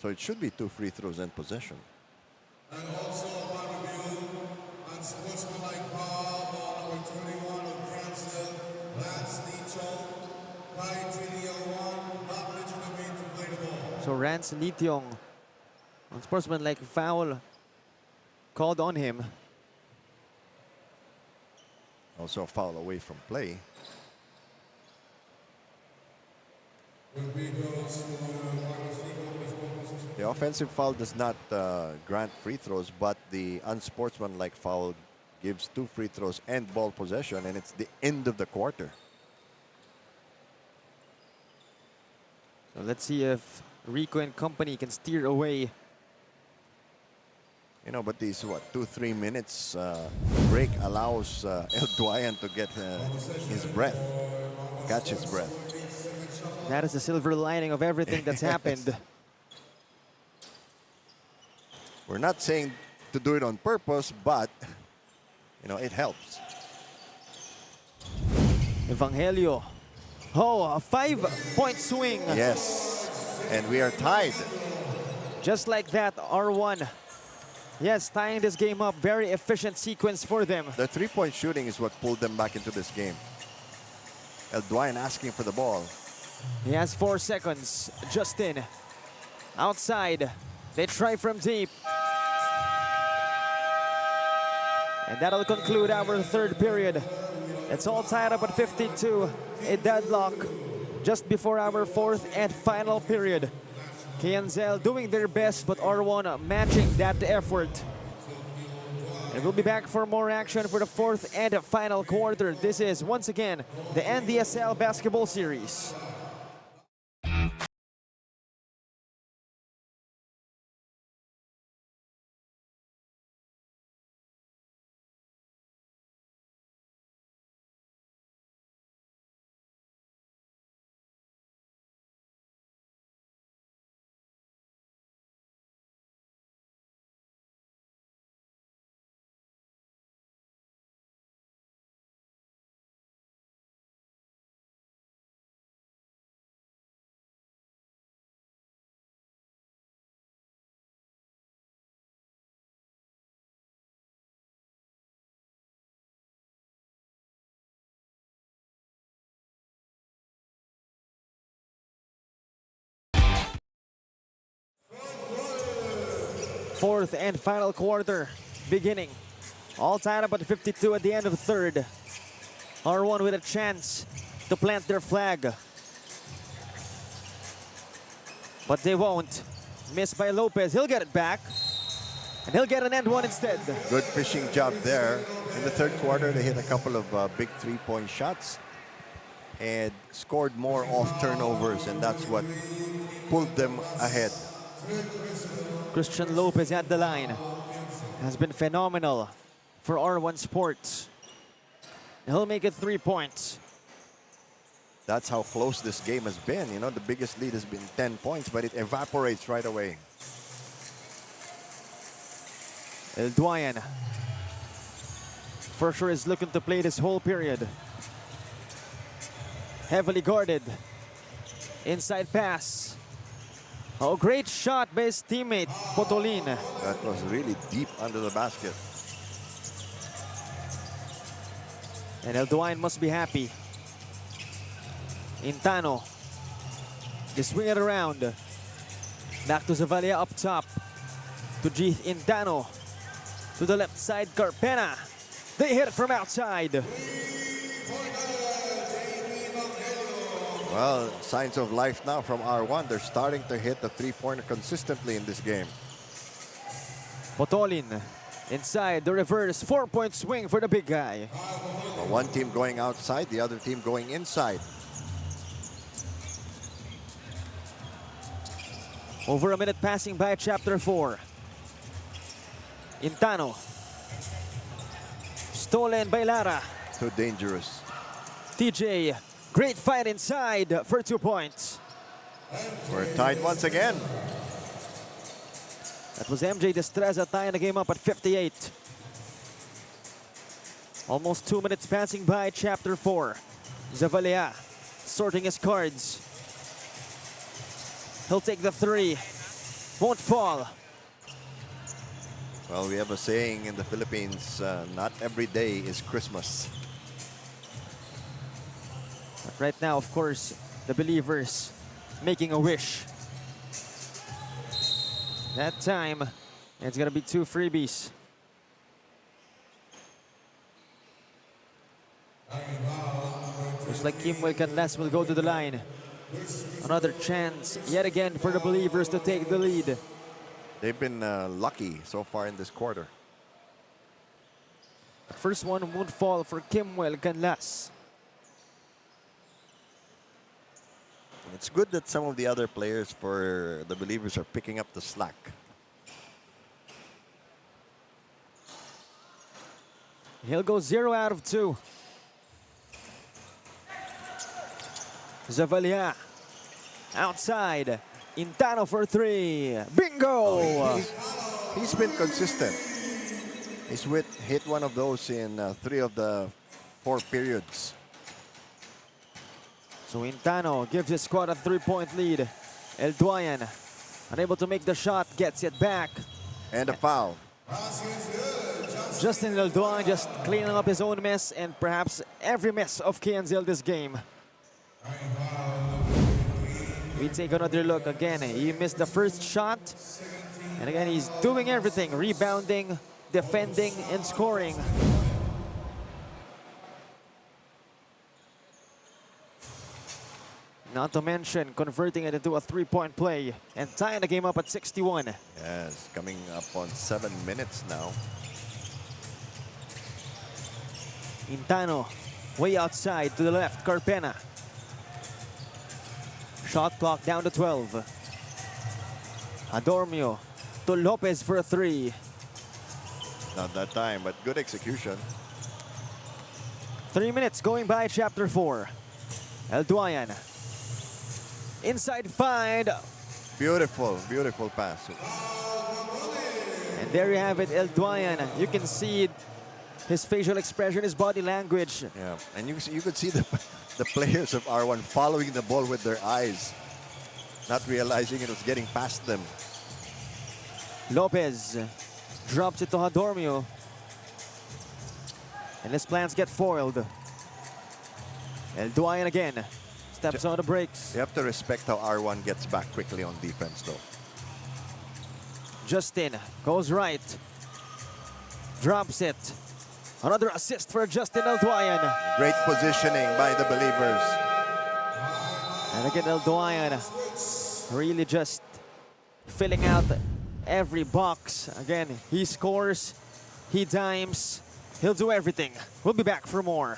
it should be 2 free throws and possession. And also upon review, unsportsmanlike foul on number 21 of Ndsl, Lance Nicho, criteria 1, not legitimate to play the ball. So Rance Litiong, unsportsmanlike foul called on him. Also a foul away from play. The offensive foul does not grant free throws, but the unsportsmanlike foul gives 2 free throws and ball possession, and it's the end of the quarter. So let's see if Rico and company can steer away. You know, but these, 2-3 minutes break allows El Duayan to get his breath, catch his breath. That is the silver lining of everything that's happened. We're not saying to do it on purpose, but, you know, it helps. Evangelio. Oh, a 5-point swing. Yes, and we are tied. Just like that, R1. Yes, tying this game up. Very efficient sequence for them. The 3-point shooting is what pulled them back into this game. El Duayan asking for the ball. He has 4 seconds. Justin. Outside. They try from deep. And that'll conclude our third period. It's all tied up at 52. A deadlock just before our fourth and final period. Ndsl doing their best, but R1 matching that effort. And we'll be back for more action for the fourth and final quarter. This is, once again, the NDSL Basketball Series. Fourth and final quarter beginning. All tied up at 52 at the end of the third. R1 with a chance to plant their flag. But they won't. Missed by Lopez. He'll get it back. And he'll get an end one instead. Good fishing job there. In the third quarter, they hit a couple of big 3-point shots and scored more off turnovers, and that's what pulled them ahead. Christian Lopez at the line has been phenomenal for R1 Sports. He'll make it 3 points. That's how close this game has been. You know, the biggest lead has been 10 points, but it evaporates right away. El Duayan for sure is looking to play this whole period. Heavily guarded. Inside pass. Oh, great shot by his teammate, Potolin. That was really deep under the basket. And Elduin must be happy. Intano. They swing it around. Back to Zavalia up top. To Jeeth Intano. To the left side, Carpena. They hit it from outside. Well, signs of life now from R1. They're starting to hit the three-pointer consistently in this game. Potolin inside the reverse 4-point swing for the big guy. One team going outside, the other team going inside. Over a minute passing by chapter 4. Intano. Stolen by Lara. Too dangerous. TJ. Great fight inside for 2 points. We're tied once again. That was MJ Destreza tying the game up at 58. Almost 2 minutes passing by chapter 4. Zavalia sorting his cards. He'll take the 3. Won't fall. Well, we have a saying in the Philippines, not every day is Christmas. But right now, of course, the believers making a wish. That time, it's gonna be 2 freebies. Looks like Kim Wilcanlas will go to the line. Another chance yet again for the believers to take the lead. They've been lucky so far in this quarter. The first one won't fall for Kimwell Canlas. It's good that some of the other players for the Believers are picking up the slack. He'll go 0 out of 2. Zavalia outside. Intano for 3. Bingo! He's been consistent. He's hit one of those in 3 of the 4 periods. So Intano gives his squad a 3-point lead. El Duayan, unable to make the shot, gets it back. And a foul. Justin El Duayan just cleaning up his own mess and perhaps every mess of Ndsl this game. We take another look again. He missed the first shot. And again, he's doing everything. Rebounding, defending, and scoring. Not to mention converting it into a 3-point play and tying the game up at 61. Yes, coming up on 7 minutes now. Intano, way outside to the left, Carpena. Shot clock down to 12. Adormio to Lopez for a 3. Not that time, but good execution. 3 minutes going by chapter 4. El Duayan. Inside find. Beautiful, beautiful pass. And there you have it, El Duayan. You can see his facial expression, his body language. Yeah, and you could see the players of R1 following the ball with their eyes, not realizing it was getting past them. Lopez drops it to Adormio. And his plans get foiled. El Duayan again. Steps on the brakes. You have to respect how R1 gets back quickly on defense, though. Justin goes right. Drops it. Another assist for Justin El Duayan. Great positioning by the Believers. And again, El Duayan really just filling out every box. Again, he scores, he dimes, he'll do everything. We'll be back for more.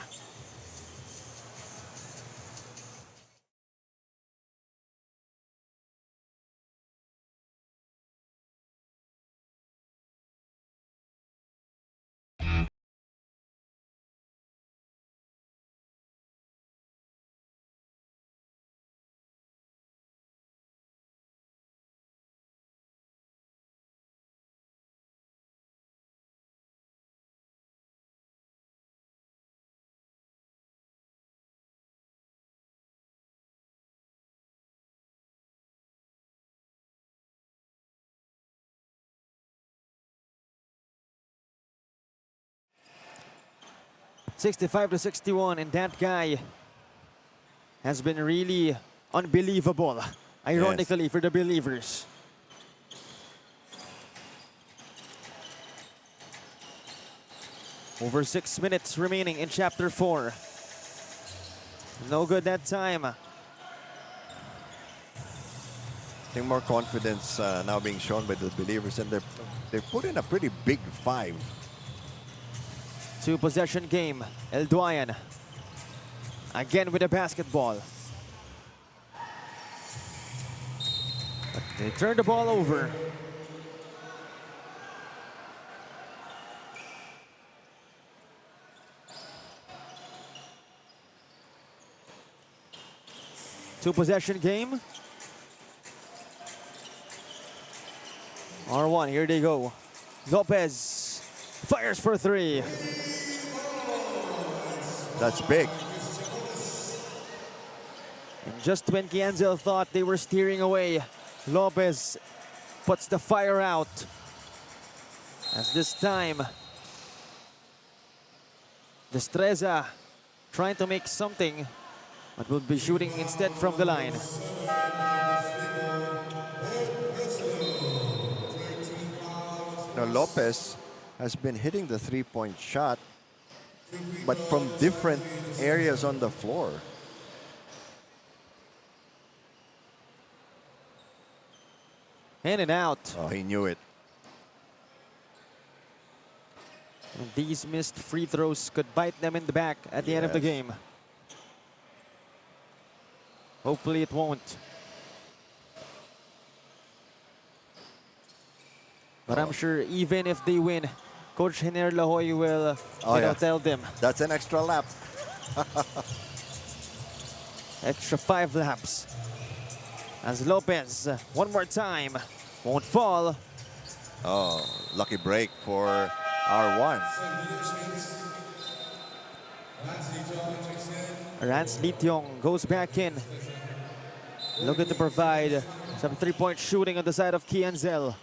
65 to 61, and that guy has been really unbelievable, ironically, for the believers. Over 6 minutes remaining in Chapter 4. No good that time. I think more confidence now being shown by the believers, and they put in a pretty big 5. 2-possession game. El Duayan again with a basketball. But they turn the ball over. Two-possession game. R1, here they go. Lopez fires for 3. That's big. And just when Ndsl thought they were steering away, Lopez puts the fire out. As this time, Destreza trying to make something, but will be shooting instead from the line. Now Lopez has been hitting the 3-point shot, but from different areas on the floor. In and out. Oh, he knew it. And these missed free throws could bite them in the back at the end of the Yes. game. Hopefully it won't. But I'm sure even if they win, Coach Henner Lahoy will tell them That's an extra lap. extra 5 laps. As Lopez, one more time, won't fall. Oh, lucky break for R1. Rance Lityong goes back in. Looking to provide some 3-point shooting on the side of Ndsl.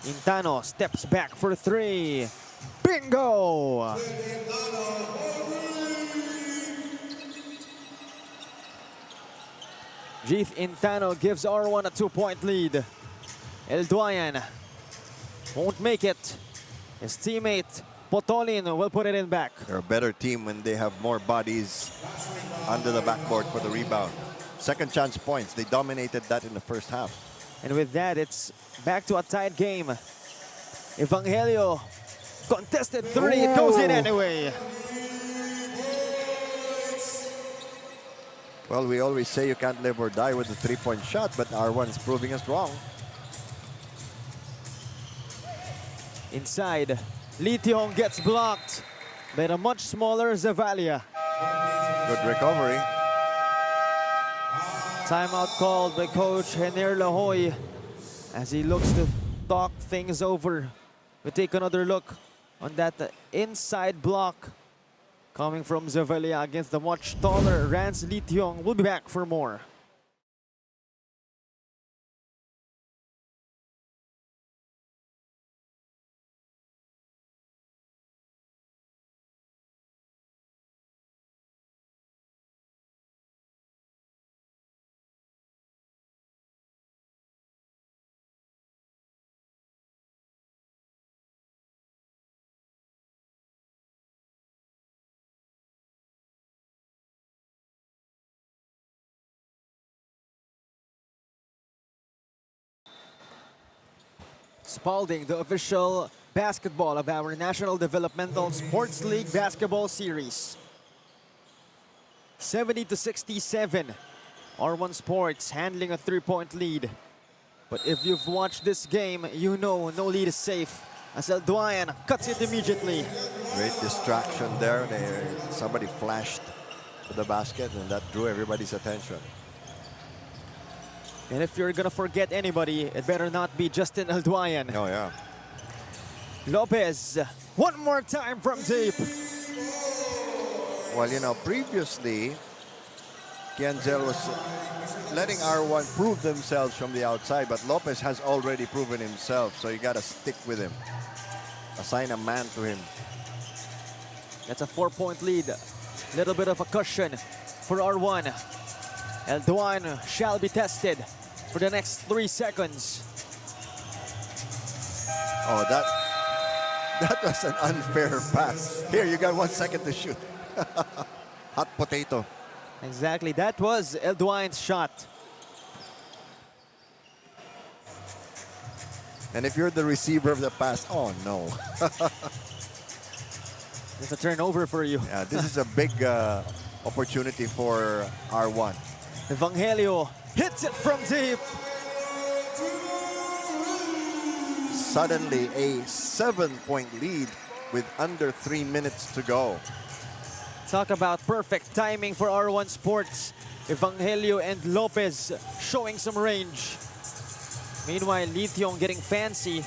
Intano steps back for 3. Bingo! Jeeth Intano gives R1 a 2-point lead. El Duayan won't make it. His teammate Potolin will put it in back. They're a better team when they have more bodies under the backboard for the rebound. Second chance points. They dominated that in the first half. And with that, it's back to a tied game. Evangelio contested 3. It goes in anyway. Well, we always say you can't live or die with a 3-point shot, but R1 is proving us wrong. Inside, Lityong gets blocked by a much smaller Zavalia. Good recovery. Timeout called by Coach Henner Lahoy as he looks to talk things over. We take another look on that inside block coming from Zavalia against the much taller Rance Lityong. We'll be back for more. Spalding, the official basketball of our National Developmental Sports League Basketball Series. 70 to 67. R1 Sports handling a 3-point lead. But if you've watched this game, you know no lead is safe as El Duayan cuts it immediately. Great distraction there. Somebody flashed to the basket, and that drew everybody's attention. And if you're gonna forget anybody, it better not be Justin El Duayan. Oh, yeah. Lopez, one more time from deep. Well, you know, previously, Ndsl was letting R1 prove themselves from the outside, but Lopez has already proven himself, so you gotta stick with him. Assign a man to him. That's a 4-point lead. Little bit of a cushion for R1. Elduan shall be tested for the next 3 seconds. Oh, that was an unfair pass. Here, you got 1 second to shoot. Hot potato. Exactly, that was Elduan's shot. And if you're the receiver of the pass, oh no. It's a turnover for you. Yeah, this is a big opportunity for R1. Evangelio hits it from deep. Suddenly a 7-point lead with under 3 minutes to go. Talk about perfect timing for R1 Sports. Evangelio and Lopez showing some range. Meanwhile, Lithium getting fancy,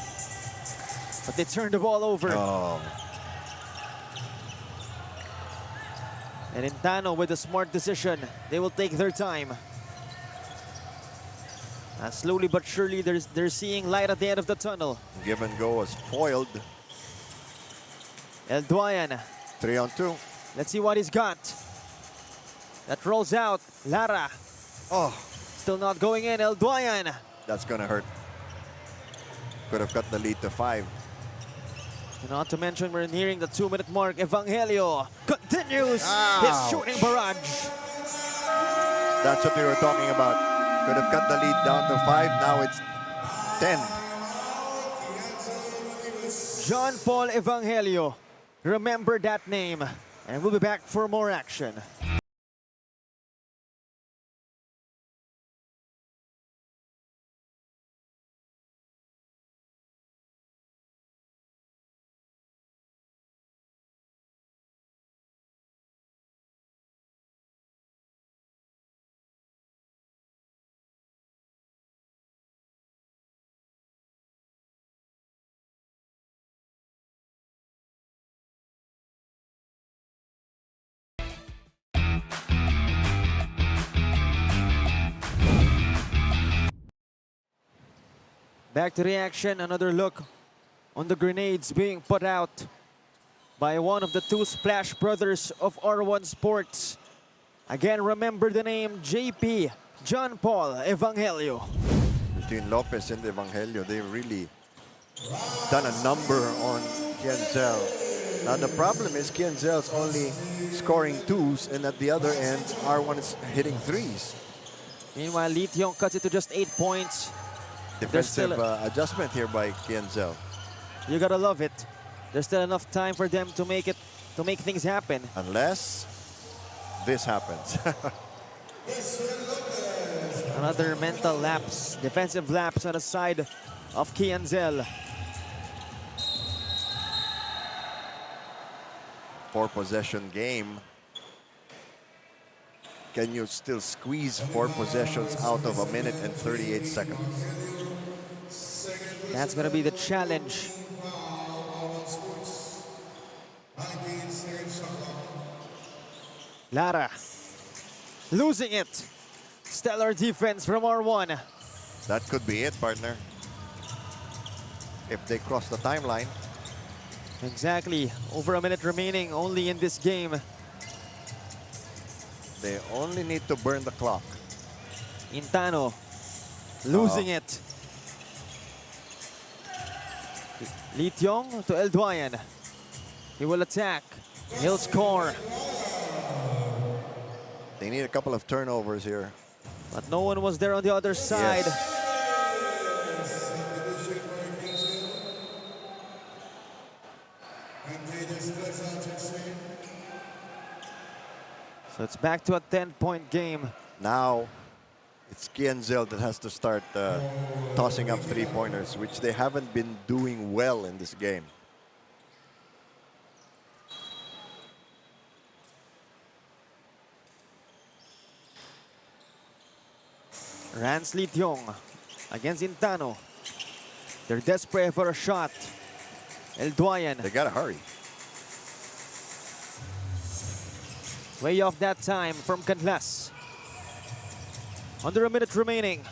but they turned the ball over. Oh, And Intano with a smart decision. They will take their time. Slowly but surely, they're seeing light at the end of the tunnel. give and go was foiled. Elduan, 3-on-2. let's see what he's got. That rolls out. Lara, Oh, still not going in. Elduan. that's gonna hurt. Could have cut the lead to 5. And not to mention, we're nearing the 2-minute mark. Evangelio continues Ow. his shooting barrage. That's what we were talking about. Could have cut the lead down to 5. Now it's 10. John Paul Evangelio. Remember that name. And we'll be back for more action. Back to the action, another look on the grenades being put out by one of the 2 Splash brothers of R1 Sports. Again, remember the name JP, John Paul Evangelio. Between Lopez and Evangelio, they really done a number on Ndsl. Now the problem is Ndzl's only scoring 2s, and at the other end, R1 is hitting 3s. Meanwhile, Lithium cuts it to just 8 points. Defensive still adjustment here by Ndsl. You gotta love it. There's still enough time for them to make things happen. Unless this happens. Another mental lapse, defensive lapse on the side of Ndsl. 4-possession game. Can you still squeeze 4 possessions out of 1 minute and 38 seconds? That's gonna be the challenge. Lara losing it. Stellar defense from R1. That could be it, partner. If they cross the timeline. Exactly. Over 1 minute remaining only in this game. They only need to burn the clock. Intano losing it. Lee Tiong to Elduan. He will attack. He'll score. They need a couple of turnovers here. But no one was there on the other side. Yes. So it's back to a 10-point game. Now, it's Ndsl that has to start tossing up 3-pointers, which they haven't been doing well in this game. Rans Lee Tiong against Intano. They're desperate for a shot. Elduan They gotta hurry. way off that time from Canlas. Under 1 minute remaining.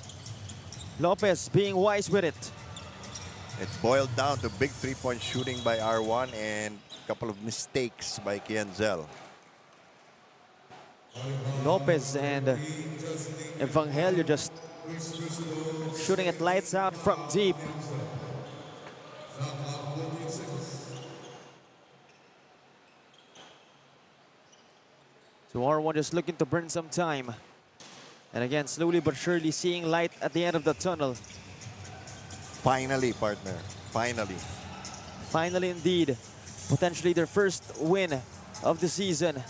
Lopez being wise with it. It boiled down to big 3-point shooting by R1, and couple of mistakes by Ndsl. Lopez and Evangelio just shooting it lights out from deep. So R1 just looking to burn some time. And again, slowly but surely seeing light at the end of the tunnel. Finally, partner. Finally. Finally indeed, potentially their first win of the season.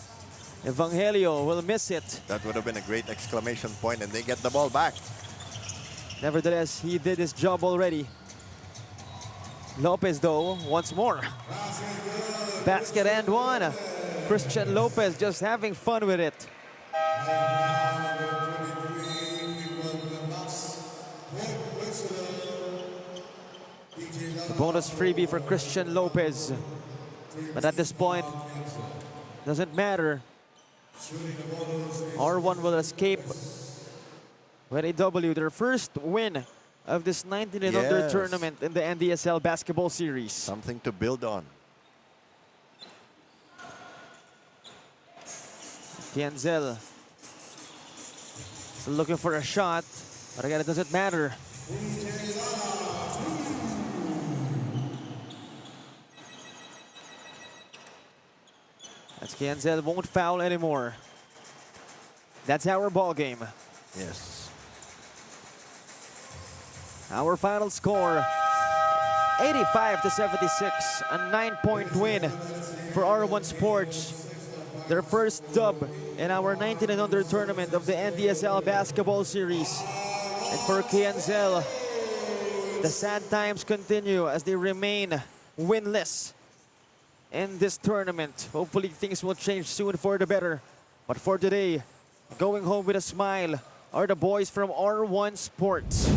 Evangelio will miss it. That would have been a great exclamation point, and they get the ball back. Nevertheless, he did his job already. Lopez though, once more. Basket and one. Christian Lopez just having fun with it. The bonus freebie for Christian Lopez. But at this point, doesn't matter. R1 will escape with a W, their first win of this 19 and under Yes. tournament in the NDSL basketball series. Something to build on. Ndsl still looking for a shot, but again, it doesn't matter. As Ndsl won't foul anymore. That's our ball game. Yes. Our final score, 85-76, a 9-point win for R1 Sports. Their first dub in our 19 and under tournament of the NDSL basketball series. And for Ndsl, the sad times continue as they remain winless in this tournament. Hopefully things will change soon for the better. But for today, going home with a smile are the boys from R1 Sports.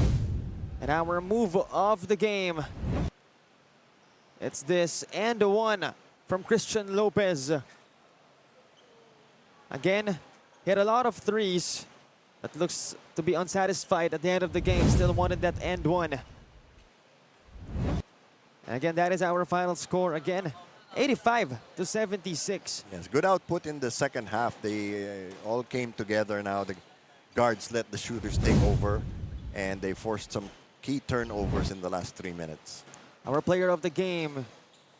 And our move of the game, it's this and one from Christian Lopez. Again, he had a lot of threes, but looks to be unsatisfied at the end of the game. Still wanted that and one. And again, that is our final score. Again, 85-76. Yes, good output in the second half. They all came together now. The guards let the shooters take over, and they forced some key turnovers in the last 3 minutes. Our player of the game,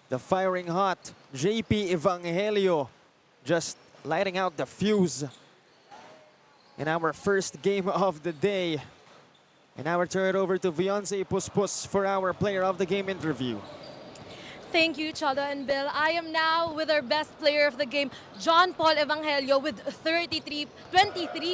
the firing hot JP Evangelio, just lighting out the fuse in our first game of the day. And now we turn it over to Beyonce Puspus for our player of the game interview. Thank you, Chada and Bill. I am now with our best player of the game, John Paul Evangelio, with 23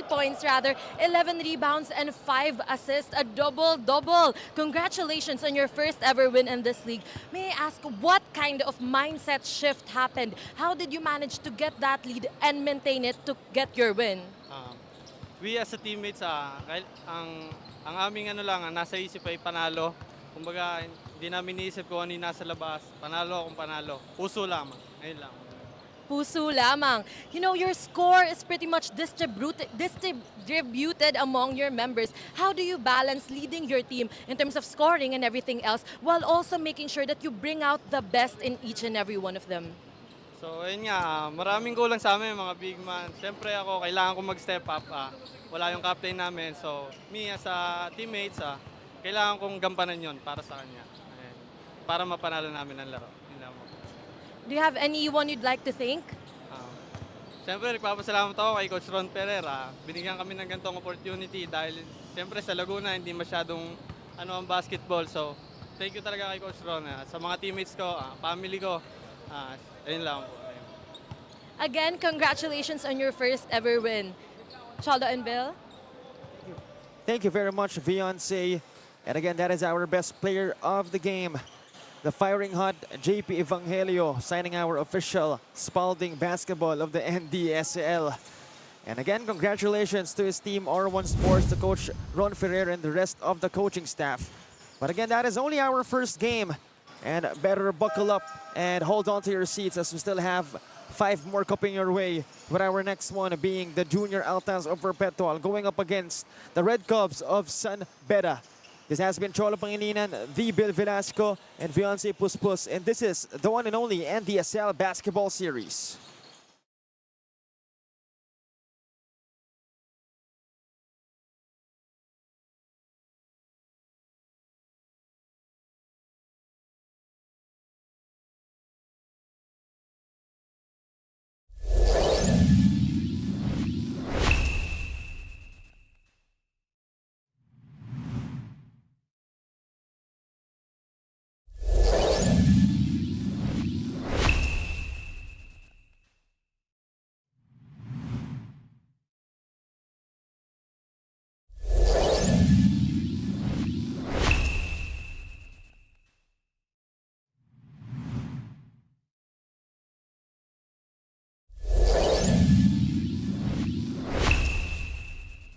points, 11 rebounds, and 5 assists, a double-double. Congratulations on your first ever win in this league. May I ask, what kind of mindset shift happened? How did you manage to get that lead and maintain it to get your win? We as a teammates, ang aming nasa isip ay panalo. Kumbaga, hindi namin iniisip kung ano yung nasa labas. Panalo akong panalo. Puso lamang. Ayun lang. Puso lamang. You know, your score is pretty much distributed among your members. How do you balance leading your team in terms of scoring and everything else while also making sure that you bring out the best in each and every one of them? So, ayun nga. Maraming goal lang sa amin, mga big man. Siyempre ako, kailangan ko mag-step up. Wala yung captain namin. So, me as a teammates, kailangan kong gampanan yon para sa kanya. Ayan. Para mapanalo namin ang laro. Yun lang po. Do you have anyone you'd like to thank? Siyempre, nagpapasalamat ako kay Coach Ron Pereira. Binigyan kami ng ganitong opportunity dahil siyempre sa Laguna hindi masyadong ang basketball. So, thank you talaga kay Coach Ron. Sa mga teammates ko, family ko, ayun lang po. Ayun. Again, congratulations on your first ever win. Chaldo and Bill? Thank you very much, Beyonce. And again, that is our best player of the game, the firing hot JP Evangelio, signing our official Spalding basketball of the NDSL. And again, congratulations to his team, R1 Sports, to Coach Ron Ferrer and the rest of the coaching staff. But again, that is only our first game. And better buckle up and hold on to your seats as we still have 5 more coming your way, with our next one being the Junior Altas of Perpetual going up against the Red Cubs of San Beda. This has been Cholo Pangilinan, the Bill Velasco, and Fiance Puspus, and this is the one and only Ndsl Basketball Series.